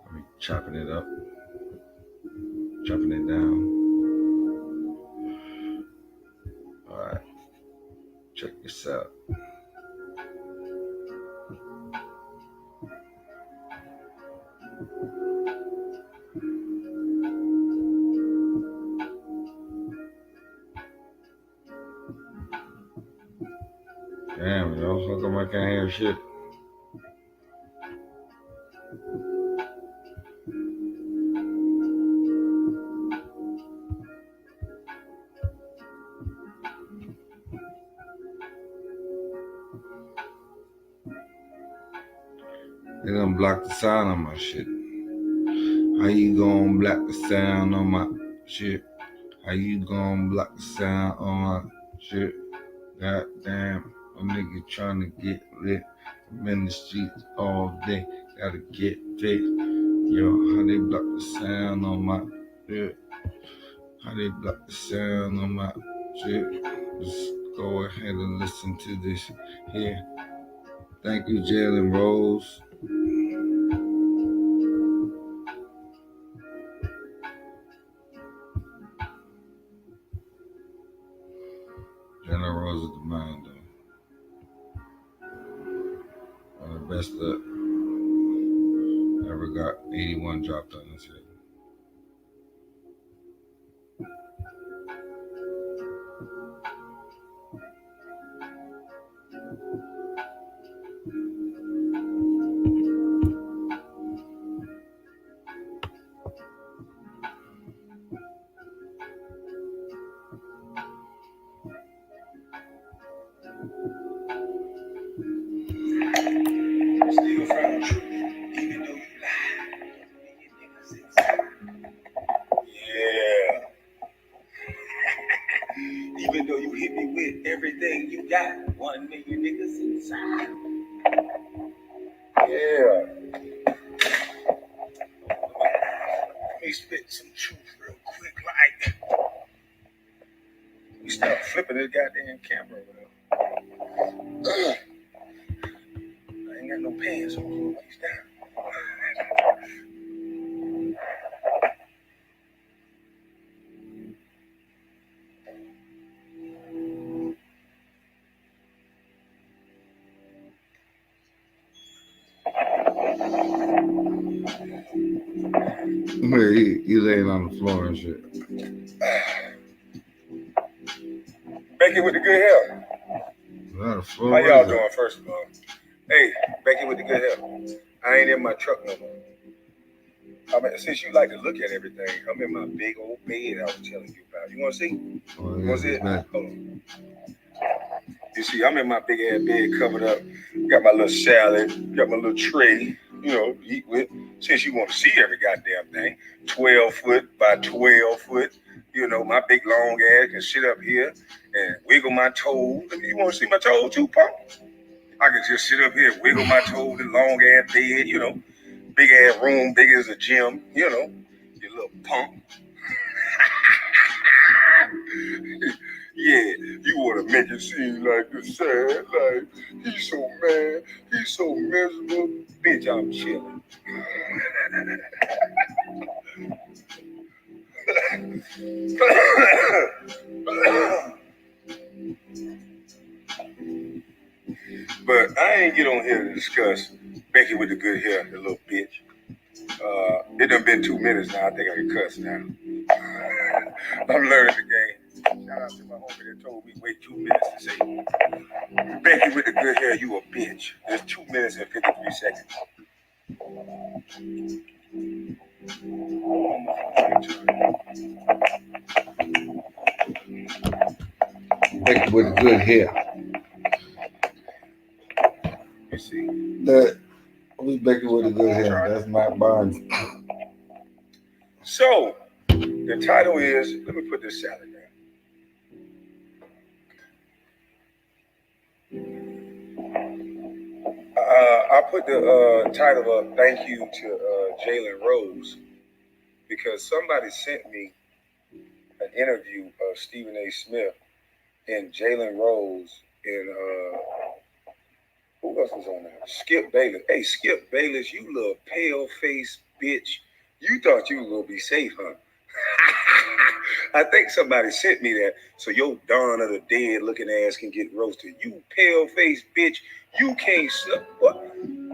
I mean, chopping it up, chopping it down. All right, check this out. Damn, yo, how come I can't hear shit? They done block the sound on my shit. How you gonna block the sound on my shit? How you gonna block the sound on my shit? Goddamn, a nigga trying to get lit. I'm in the streets all day, gotta get fit. Yo, how they block the sound on my shit? How they block the sound on my shit? Just go ahead and listen to this here. Thank you, Jalen Rose. Jalen Rose is the man, though. One of the best that ever got 81 dropped on his head. Still found truth, even though you lied. Yeah. Even though you hit me with everything you got, 1 million niggas inside. Yeah. Let me spit some truth real quick, like. We start flipping this goddamn camera, bro. ain't got no pants on. He's down. He's laying on the floor and shit. Becky with the good hair. How y'all doing, first of all? Hey, Becky with the good hair. I ain't in my truck no more. I mean, since you like to look at everything, I'm in my big old bed I was telling you about. You want to see? You want to see it? Hold on. You see, I'm in my big ass bed covered up. Got my little salad, got my little tray, you know, to eat with. Since you want to see every goddamn thing, 12 foot by 12 foot, you know, my big long ass can sit up here and wiggle my toes. You want to see my toes too, punk? I can just sit up here, wiggle my toes in long ass bed, you know, big ass room, big as a gym, you know, you little punk. Yeah, you want to make it seem like the sad, like he's so mad, he's so miserable. Bitch, I'm chilling. But I ain't get on here to discuss Becky with the good hair, the little bitch. It done been 2 minutes now. I think I can cuss now. I'm learning the game. Shout out to my homie that told me wait 2 minutes to say, Becky with the good hair, you a bitch. There's 2 minutes and 53 seconds. Becky with the good hair. You see? Who's Becky with the good hair? That's Matt Barnes. So, the title is, let me put this salad down. I put the title of thank you to Jalen Rose because somebody sent me an interview of Stephen A. Smith and Jalen Rose and who else was on there? Skip Bayless. Hey, Skip Bayless, you little pale-faced bitch. You thought you were going to be safe, huh? I think somebody sent me that so your Dawn of the Dead looking ass can get roasted. You pale-faced bitch. You can't... What?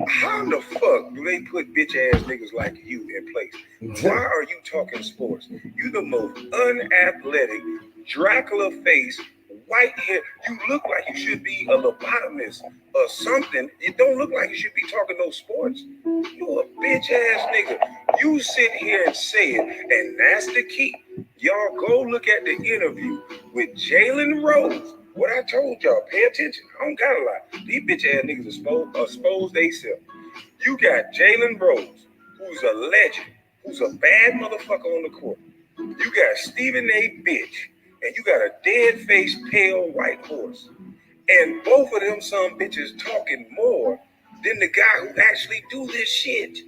How the fuck do they put bitch-ass niggas like you in place? Why are you talking sports? You the most unathletic, Dracula face, white hair. You look like you should be a lobotomist or something. You don't look like you should be talking no sports. You a bitch ass nigga. You sit here and say it, and that's the key. Y'all go look at the interview with Jalen Rose. What I told y'all, pay attention. I don't gotta lie. These bitch ass niggas expose themselves. You got Jalen Rose, who's a legend, who's a bad motherfucker on the court. You got Stephen A. Bitch. And you got a dead-faced, pale white horse. And both of them some bitches talking more than the guy who actually do this shit.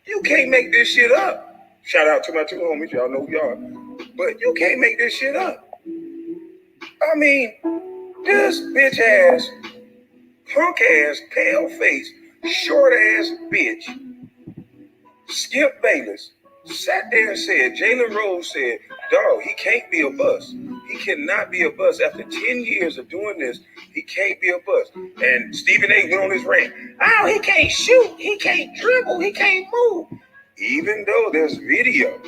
You can't make this shit up. Shout out to my two homies. Y'all know who y'all are. But you can't make this shit up. I mean, this bitch-ass, punk-ass, pale-faced, short-ass bitch, Skip Bayless, sat there and said, Jalen Rose said, dog, he can't be a bust. He cannot be a bust. After 10 years of doing this, he can't be a bust. And Stephen A. went on his rant. Oh, he can't shoot. He can't dribble. He can't move. Even though there's video,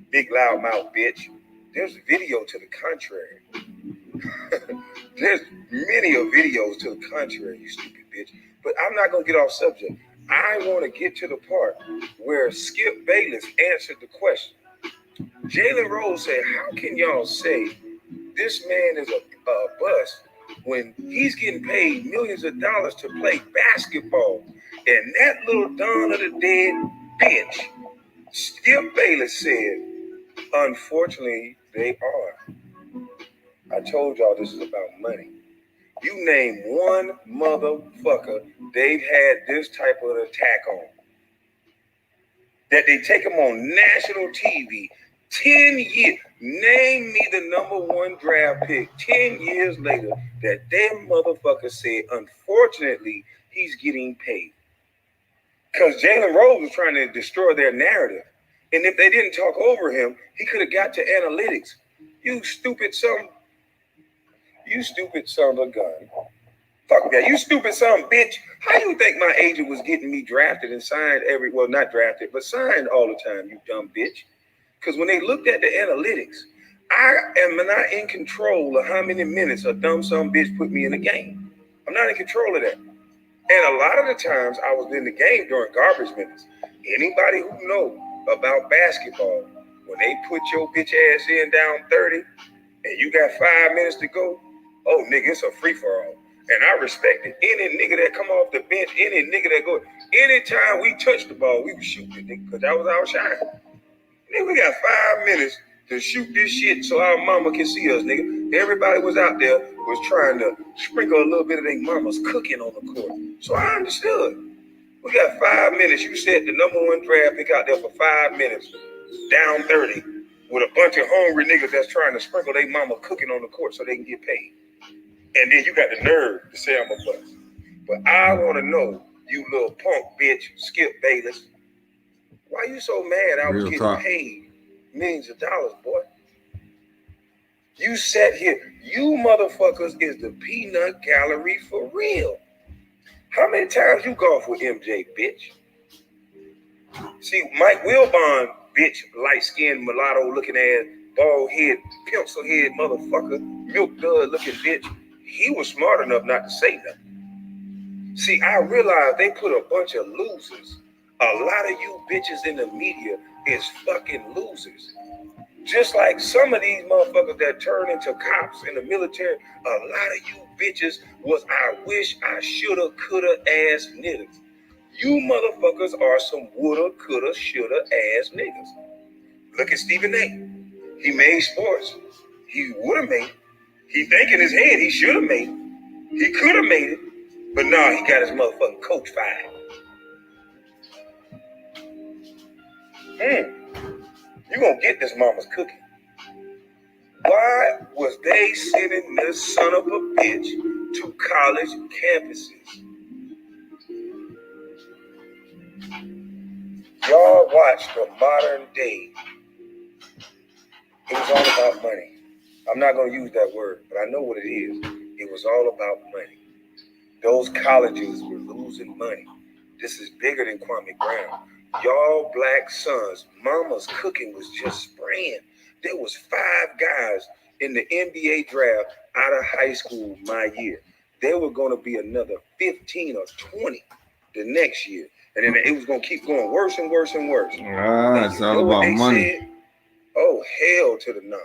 big loudmouth bitch, there's video to the contrary. There's many of videos to the contrary, you stupid bitch. But I'm not going to get off subject. I want to get to the part where Skip Bayless answered the question. Jalen Rose said, how can y'all say this man is a bust when he's getting paid millions of dollars to play basketball? And that little Dawn of the Dead bitch, Skip Bayless said, unfortunately, they are. I told y'all this is about money. You name one motherfucker they've had this type of attack on. That they take them on national TV 10 years. Name me the number one draft pick 10 years later that them motherfuckers said, unfortunately, he's getting paid. Because Jalen Rose was trying to destroy their narrative. And if they didn't talk over him, he could have got to analytics. You stupid son of a gun. Fuck that. You stupid son of a bitch. How you think my agent was getting me drafted and signed not drafted, but signed all the time, you dumb bitch? Because when they looked at the analytics, I am not in control of how many minutes a dumb son of a bitch put me in the game. I'm not in control of that. And a lot of the times I was in the game during garbage minutes. Anybody who know about basketball, when they put your bitch ass in down 30 and you got 5 minutes to go, oh nigga, it's a free for all. And I respect it. Any nigga that come off the bench, any nigga that go, anytime we touch the ball, we was shooting it, nigga, because that was our shine. Nigga, we got 5 minutes to shoot this shit so our mama can see us, nigga. Everybody was out there was trying to sprinkle a little bit of their mama's cooking on the court. So I understood. We got 5 minutes. You said the #1 draft pick out there for 5 minutes, down 30, with a bunch of hungry niggas that's trying to sprinkle their mama cooking on the court so they can get paid. And then you got the nerve to say I'm a bust. But I want to know, you little punk bitch, Skip Bayless, why you so mad I was getting paid millions of dollars, boy? You sat here. You motherfuckers is the peanut gallery for real. How many times you golf with MJ, bitch? See, Mike Wilbon, bitch, light-skinned, mulatto-looking ass, bald-head, pencil-head motherfucker, milk-dud-looking bitch, he was smart enough not to say nothing. See, I realized they put a bunch of losers. A lot of you bitches in the media is fucking losers. Just like some of these motherfuckers that turn into cops in the military, a lot of you bitches was I wish I shoulda, coulda ass niggas. You motherfuckers are some woulda, coulda, shoulda ass niggas. Look at Stephen A. He made sports. He woulda made it. He think in his head he shoulda made it. He coulda made it. But nah, he got his motherfucking coach fired. You gonna get this mama's cookie. Why was they sending this son of a bitch to college campuses? Y'all watch the modern day. It was all about money. I'm not gonna use that word, but I know what it is. It was all about money. Those colleges were losing money. This is bigger than Kwame Brown. Y'all black sons, mama's cooking was just spraying. There was 5 guys in the NBA draft out of high school my year. There were going to be another 15 or 20 the next year. And then it was going to keep going worse and worse and worse. It's all about money. Said? Oh, hell to the no.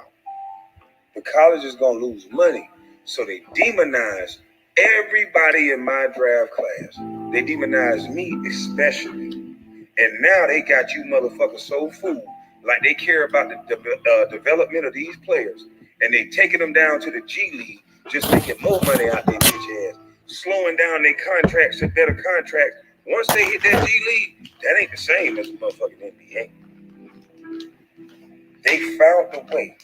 The college is going to lose money. So they demonized everybody in my draft class. They demonized me especially. And now they got you motherfuckers so fooled, like they care about the development of these players. And they taking them down to the G League, just making more money out their bitch ass. Slowing down their contracts to better contracts. Once they hit that G League, that ain't the same as the motherfucking NBA. They found a way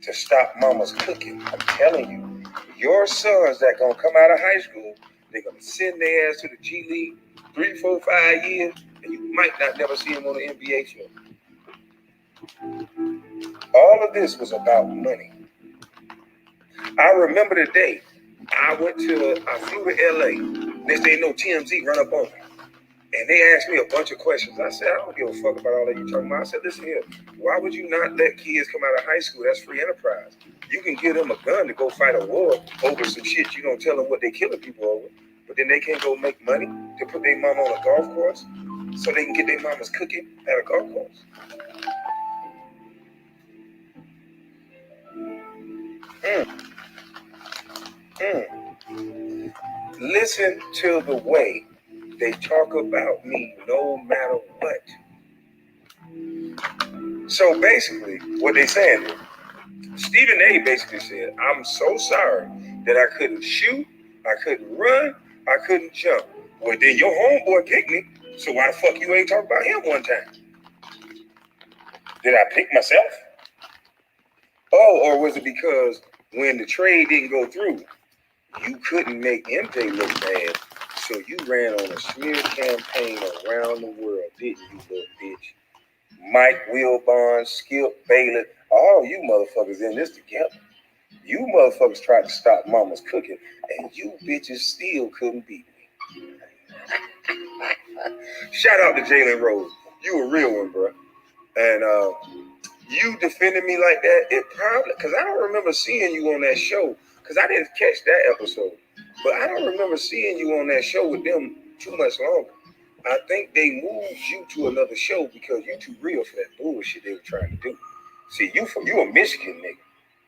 to stop mama's cooking. I'm telling you, your sons that gonna come out of high school, they're gonna send their ass to the G League 3, 4, 5 years, and you might not never see them on the NBA show. All of this was about money. I remember the day I flew to LA. Next thing you know, TMZ run up on me. And they asked me a bunch of questions. I said, I don't give a fuck about all that you talking about. I said, listen here, why would you not let kids come out of high school? That's free enterprise. You can give them a gun to go fight a war over some shit. You don't tell them what they killing people over. But then they can't go make money to put their mama on a golf course so they can get their mamas cooking at a golf course. Listen to the way they talk about me no matter what. So basically, what they saying is, Stephen A. basically said, I'm so sorry that I couldn't shoot, I couldn't run, I couldn't jump. Well, then your homeboy picked me, so why the fuck you ain't talk about him one time? Did I pick myself? Oh, or was it because when the trade didn't go through, you couldn't make MJ look bad, So you ran on a smear campaign around the world, didn't you, little bitch? Mike Wilbon, Skip Bayless, all you motherfuckers in this together. You motherfuckers tried to stop mama's cooking, and you bitches still couldn't beat me. Shout out to Jalen Rose. You a real one, bro. And you defended me like that, it probably, because I don't remember seeing you on that show, because I didn't catch that episode. But I don't remember seeing you on that show with them too much longer. I think they moved you to another show because you too real for that bullshit they were trying to do. See, you a Michigan nigga.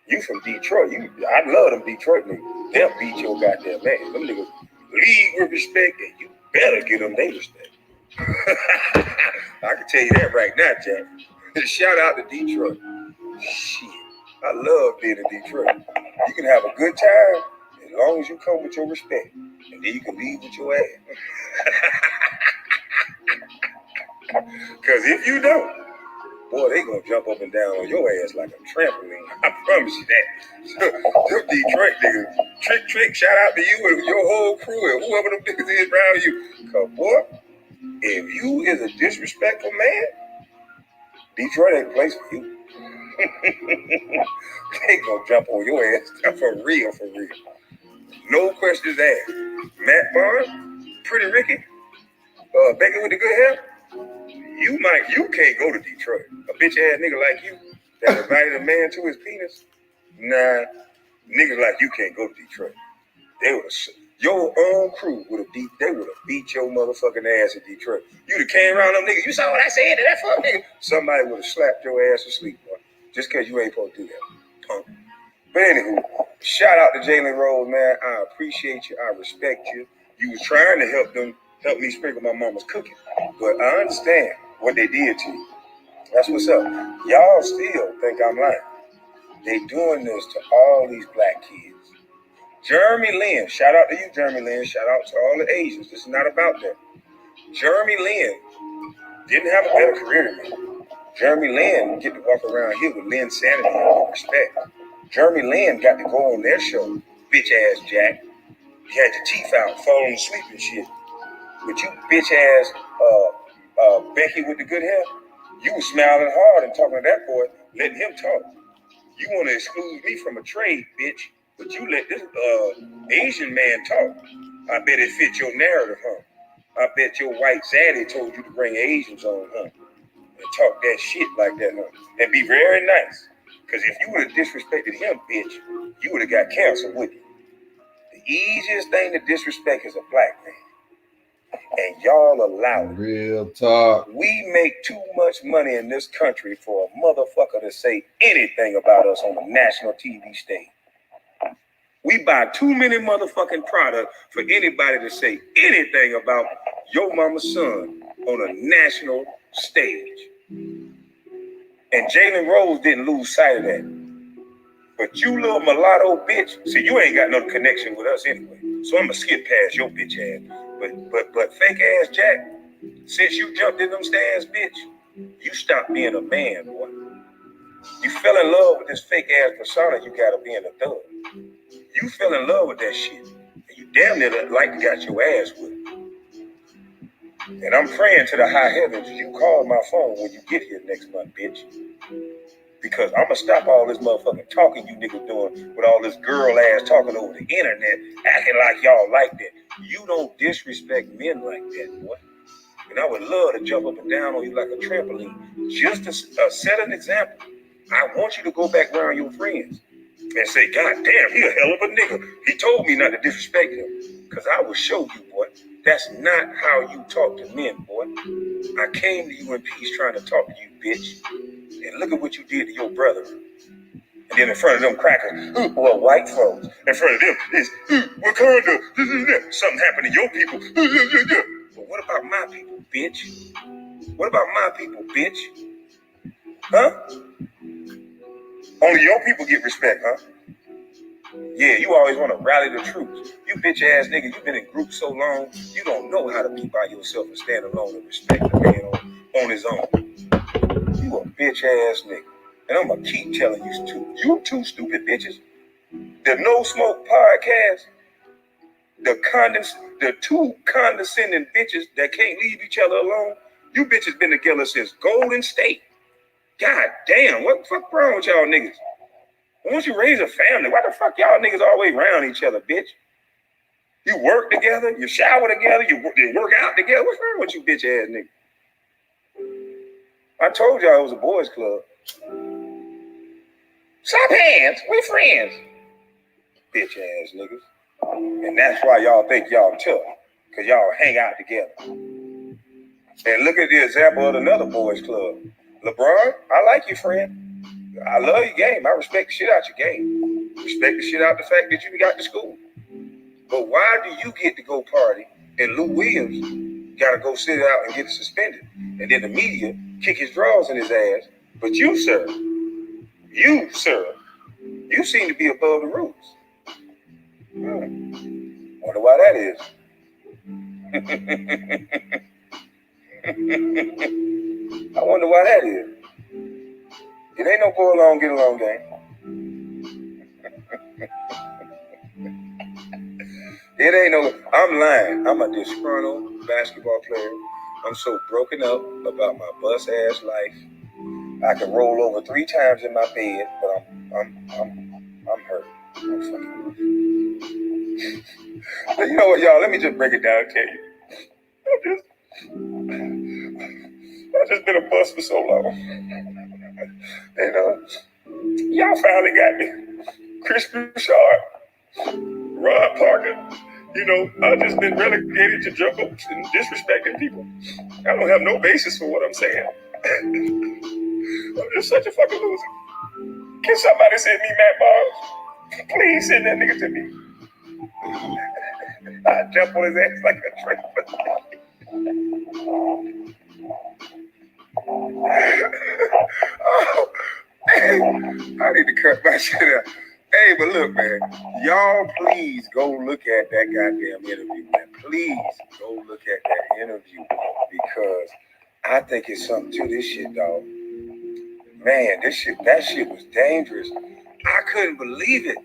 You from Detroit. I love them Detroit niggas. They'll beat your goddamn ass. Them niggas lead with respect, and you better give them their respect. I can tell you that right now, Jack. Shout out to Detroit. Shit. I love being in Detroit. You can have a good time as long as you come with your respect. And then you can leave with your ass. Because if you don't, boy, they gonna jump up and down on your ass like a trampoline. I promise you that. Them Detroit niggas, trick, shout out to you and your whole crew and whoever them niggas is around you. Because, boy, if you is a disrespectful man, Detroit ain't the place for you. They gonna jump on your ass for real. No questions asked. Matt Barnes, Pretty Ricky, Becky with the good hair. You can't go to Detroit. A bitch ass nigga like you that invited a man to his penis. Nah, niggas like you can't go to Detroit. Your own crew would have beat your motherfucking ass in Detroit. You'd have came around them niggas. You saw what I said to that fuck nigga. Somebody would have slapped your ass to sleep, boy. Just cause you ain't supposed to do that, punk. But anywho, shout out to Jalen Rose, man. I appreciate you. I respect you. You was trying to help me sprinkle my mama's cooking. But I understand what they did to you. That's what's up. Y'all still think I'm lying. They doing this to all these black kids. Jeremy Lin, shout out to you, Jeremy Lin. Shout out to all the Asians. This is not about them. Jeremy Lin didn't have a better career than me. Jeremy Lin get to walk around here with Lin Sanity and respect. Jeremy Lin got to go on their show, bitch ass Jack. He had your teeth out, falling asleep and shit. But you bitch ass Becky with the good hair, you was smiling hard and talking to that boy, letting him talk. You want to exclude me from a trade, bitch, but you let this Asian man talk. I bet it fit your narrative, huh? I bet your white zaddy told you to bring Asians on, huh? And talk that shit like that, huh? And be very nice. Because if you would have disrespected him, bitch, you would have got canceled, wouldn't you? The easiest thing to disrespect is a black man. And y'all allow it. Real talk. We make too much money in this country for a motherfucker to say anything about us on a national TV stage. We buy too many motherfucking products for anybody to say anything about your mama's son on a national stage. And Jalen Rose didn't lose sight of that. But you little mulatto bitch, see, you ain't got no connection with us anyway. So I'm gonna skip past your bitch ass. But fake ass Jack, since you jumped in them stands, bitch, you stopped being a man, boy. You fell in love with this fake ass persona you got of being a thug. You fell in love with that shit. And you damn near like you got your ass with it. And I'm praying to the high heavens you call my phone when you get here next month, bitch. Because I'm gonna stop all this motherfucking talking you niggas doing with all this girl ass talking over the internet, acting like y'all like that. You don't disrespect men like that, boy. And I would love to jump up and down on you like a trampoline. Just to set an example. I want you to go back around your friends and say, God damn, he a hell of a nigga. He told me not to disrespect him. Because I will show you, boy. That's not how you talk to men, boy. I came to you in peace trying to talk to you, bitch. And look at what you did to your brother. And then in front of them crackers, well, white folks. In front of them is Wakanda. Something happened to your people. But what about my people, bitch? What about my people, bitch? Huh? Only your people get respect, huh? Yeah, you always want to rally the troops. You bitch ass nigga, you been in groups so long, you don't know how to be by yourself and stand alone and respect the man on his own. You a bitch ass nigga. And I'm gonna keep telling you two stupid bitches. The No Smoke podcast, The two condescending bitches that can't leave each other alone. You bitches been together since Golden State. God damn, what the fuck wrong with y'all niggas? Once you raise a family, why the fuck y'all niggas always around each other, bitch? You work together, you shower together, you work out together. What's wrong with you bitch ass niggas? I told y'all it was a boys club. Stop hands, we friends. Bitch ass niggas. And that's why y'all think y'all tough, because y'all hang out together. And look at the example of another boys club. LeBron, I like you, friend. I love your game. I respect the shit out your game. Respect the shit out the fact that you got to school. But why do you get to go party and Lou Williams got to go sit out and get suspended? And then the media kick his drawers in his ass. But you, sir, you seem to be above the rules. Wonder why that is. I wonder why that is. It ain't no go along, get along game. It ain't no, I'm lying. I'm a disgruntled basketball player. I'm so broken up about my bus ass life. I can roll over 3 times in my bed, but I'm hurt. I'm fucking hurt. You know what, y'all? Let me just break it down and tell you. I've just been a bust for so long. And y'all finally got me. Chris Bouchard, Rod Parker. You know, I've just been relegated to jump ups and disrespecting people. I don't have no basis for what I'm saying. I'm just such a fucking loser. Can somebody send me Matt Barnes? Please send that nigga to me. I jump on his ass like a train. Oh, hey, I need to cut my shit out. Hey, but look, man, y'all please go look at that goddamn interview, man. Please go look at that interview because I think it's something to this shit, dog. Man, that shit was dangerous. I couldn't believe it.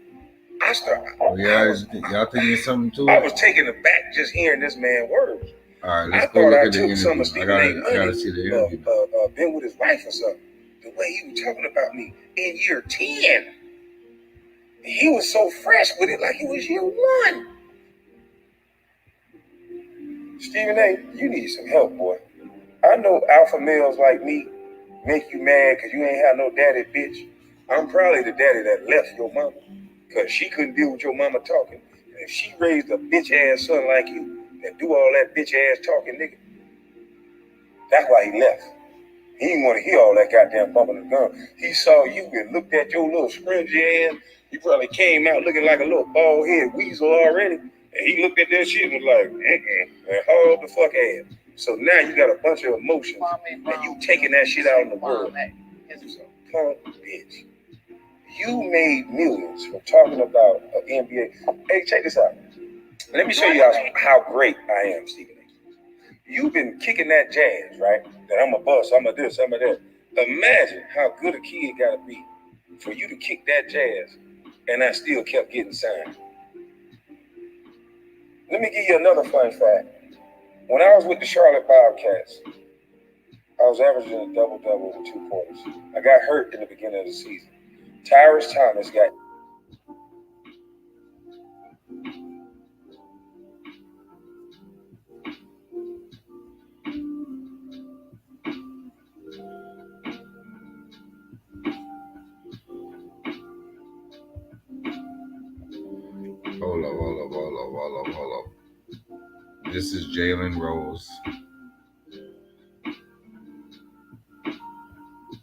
Y'all think it's something to it? I was taken aback just hearing this man's words. All right, let's go look at the interview. I gotta see the interview. Been with his wife or something. The way he was talking about me in year 10. He was so fresh with it like he was year 1. Stephen A., you need some help, boy. I know alpha males like me make you mad because you ain't have no daddy, bitch. I'm probably the daddy that left your mama because she couldn't deal with your mama talking. And if she raised a bitch-ass son like you that do all that bitch-ass talking, nigga, that's why he left. He didn't want to hear all that goddamn bumping the gun. He saw you and looked at your little scringy ass. You probably came out looking like a little bald-headed weasel already. And he looked at that shit and was like, and hauled the fuck ass. So now you got a bunch of emotions and you taking that shit out in the world. It's a punk bitch. You made millions from talking about an NBA. Hey, check this out. Let me show you how great I am, Stephen A. You've been kicking that jazz, right? That I'm a bust, I'm a this, I'm a that. Imagine how good a kid gotta be for you to kick that jazz and I still kept getting signed. Let me give you another fun fact. When I was with the Charlotte Bobcats, I was averaging a double-double with 2 quarters. I got hurt in the beginning of the season. Tyrus Thomas got... Hold up. This is Jalen Rose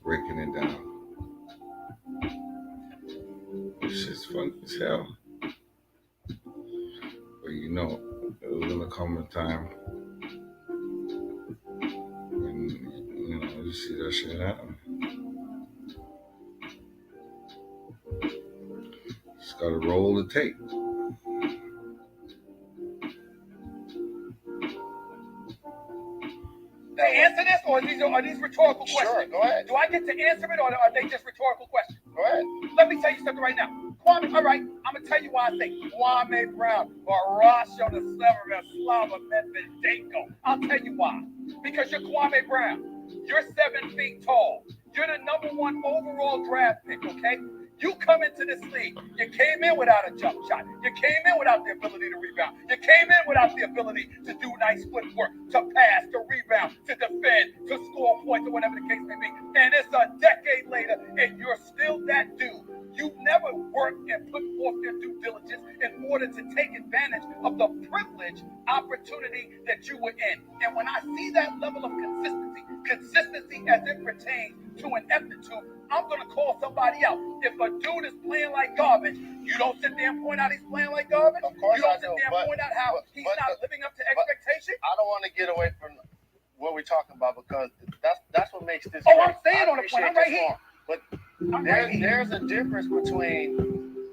breaking it down. This shit's fun as hell. But you know, it was gonna come a time when, you know, you see that shit happen. Just gotta roll the tape. To answer this, or are these rhetorical questions? Sure, go ahead. Do I get to answer it, or are they just rhetorical questions? Go ahead. Let me tell you something right now. Kwame, all right, I'm gonna tell you why I say Kwame Brown or Horacio de Silva, Slava Medvedenko. I'll tell you why. Because you're Kwame Brown. You're 7 feet tall. You're the #1 overall draft pick, okay? You come into this league, you came in without a jump shot. You came in without the ability to rebound. You came in without the ability to do nice footwork, to pass, to rebound, to defend, to score points, or whatever the case may be. And it's a decade later, and you're still that dude. You never worked and put forth your due diligence in order to take advantage of the privileged opportunity that you were in. And when I see that level of consistency as it pertains to an aptitude, I'm going to call somebody out. If a dude is playing like garbage, you don't sit there and point out he's playing like garbage. Of course you don't I sit do, there and point out how he's not living up to expectation. I don't want to get away from what we're talking about because that's what makes this. Oh, I'm staying on the point. I'm right here. But there's a difference between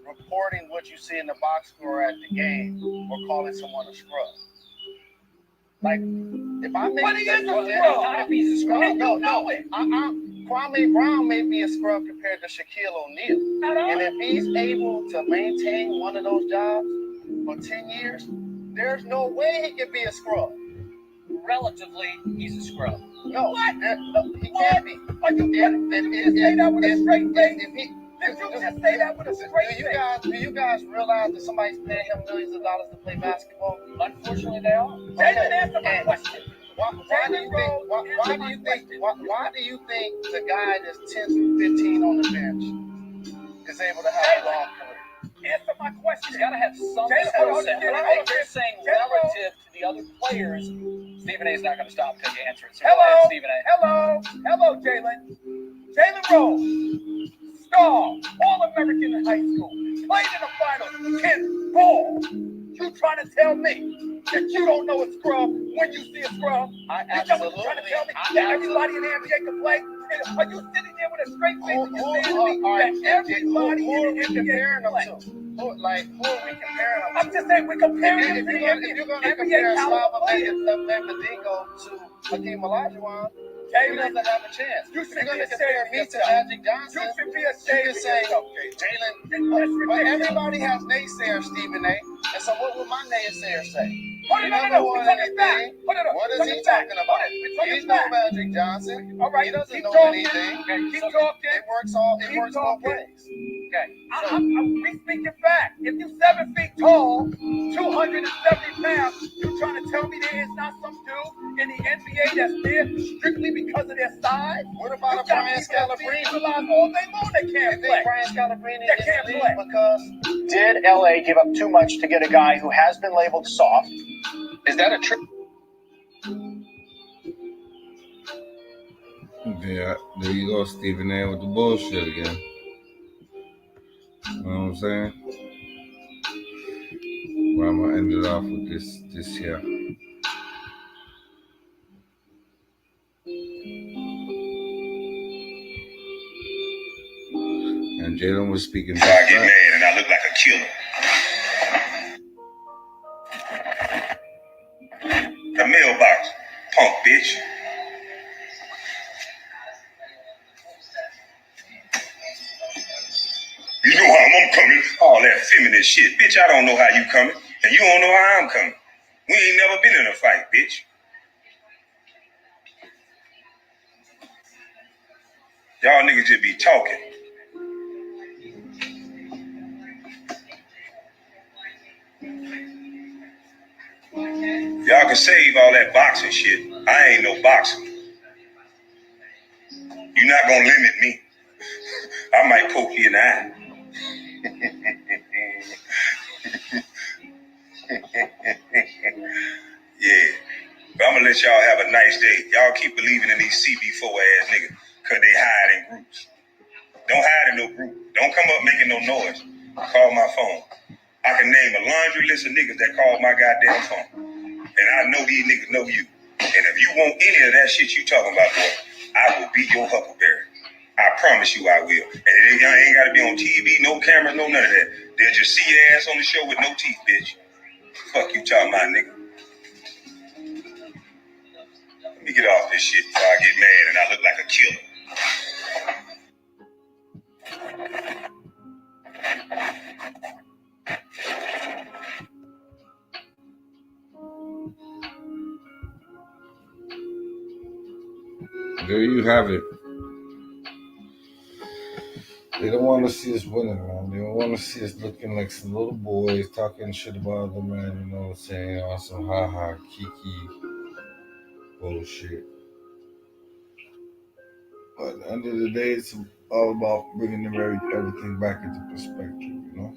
reporting what you see in the box score at the game or calling someone a scrub. Like, if I make But he is a scrub. He's a scrub. And No, you know it. Kwame Brown may be a scrub compared to Shaquille O'Neal. And if he's able to maintain one of those jobs for 10 years, there's no way he can be a scrub. Relatively, he's a scrub. No, What? He can't be. Are you kidding? Did you say that with a straight face? Did you just say that with a straight face? Do you guys realize that somebody's paying him millions of dollars to play basketball? Unfortunately, they are. Jaden, answer my question. Why do you think the guy that's 10 through 15 on the bench is able to have a long career? Answer my question. You gotta have some skill set. You're saying relative to the other players, Stephen A is not gonna stop until you answer it. So Hello, Stephen A. hello, Jalen. Jalen Rose, star, All-American in high school, played in the finals, can ball. You trying to tell me that you don't know a scrub when you see a scrub? You trying to tell me that everybody in the NBA can play? And are you sitting there with a straight face and you're saying to me that everybody in the NBA can play? Who are we comparing them to? I'm just saying we're comparing them to the If you're going to compare Slava Medvedenko to Hakeem Olajuwon, he doesn't have a chance. You If should you're going be to compare me to Magic Johnson, you should be ashamed you can say Jalen. But everybody has naysayers, Stephen A. And so what would my naysayer say? No, we're talking back. What is he talking about? He's no Magic Johnson. All right, he doesn't know talking. anything. Keep talking. It works both ways. Okay. We speaking back. If you're 7 feet tall, 270 pounds, you trying to tell me there is not some dude in the NBA that's there strictly because of their size? What about a Brian Scalabrine? All day long they can't play. Brian Scalabrine they can't play because did LA give up too much to get a guy who has been labeled soft? Is that a trick? Yeah, there you go, Stephen A. with the bullshit again. You know what I'm saying? Well, I'm gonna end it off with this here. And Jalen was speaking back. I get mad and I look like a killer. The mailbox, punk bitch. You know how I'm coming, all that feminine shit. Bitch, I don't know how you coming, and you don't know how I'm coming. We ain't never been in a fight, bitch. Y'all niggas just be talking. Y'all can save all that boxing shit. I ain't no boxer. You're not gonna limit me. I might poke you in the eye. Yeah. But I'm gonna let y'all have a nice day. Y'all keep believing in these CB4 ass niggas because they hide in groups. Don't hide in no group. Don't come up making no noise. Call my phone. I can name a laundry list of niggas that call my goddamn phone. And I know these niggas know you. And if you want any of that shit you talking about, boy, I will be your huckleberry. I promise you I will. And y'all ain't gotta be on TV, no camera, no none of that. They'll just see your ass on the show with no teeth, bitch. Fuck you talking about, nigga. Let me get off this shit before I get mad and I look like a killer. there you have it. They don't want to see us winning, man. They don't want to see us looking like some little boys talking shit about the man, you know what I'm saying? On some ha-ha, kiki bullshit. But at the end of the day, it's all about bringing everything back into perspective, you know?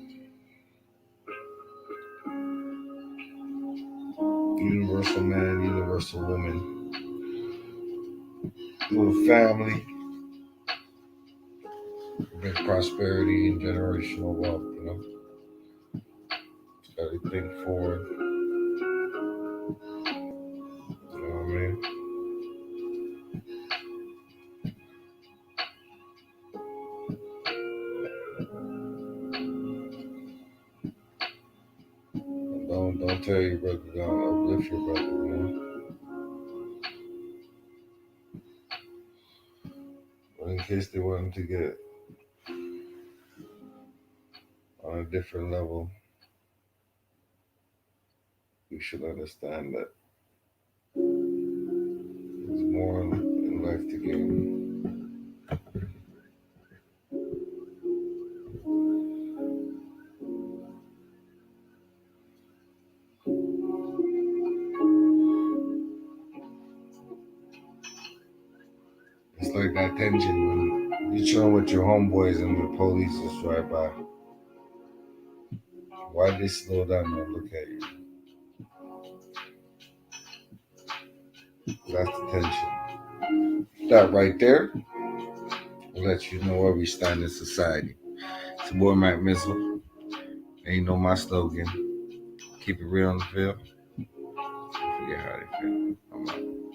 Universal man, universal woman. Little family. Bring prosperity and generational wealth, you know? Gotta think forward. You know what I mean? Don't tell your brother, don't uplift your brother, you know? But in case they wanted to get on a different level, we should understand that there's more in life to gain. It's like that tension when you're chilling with your homeboys and the police just drive by. Why they slow down and look at you? That's the tension. That right there will let you know where we stand in society. It's your boy Mac Missile. And you know my slogan. Keep it real on the field. Forget how they feel. I'm out.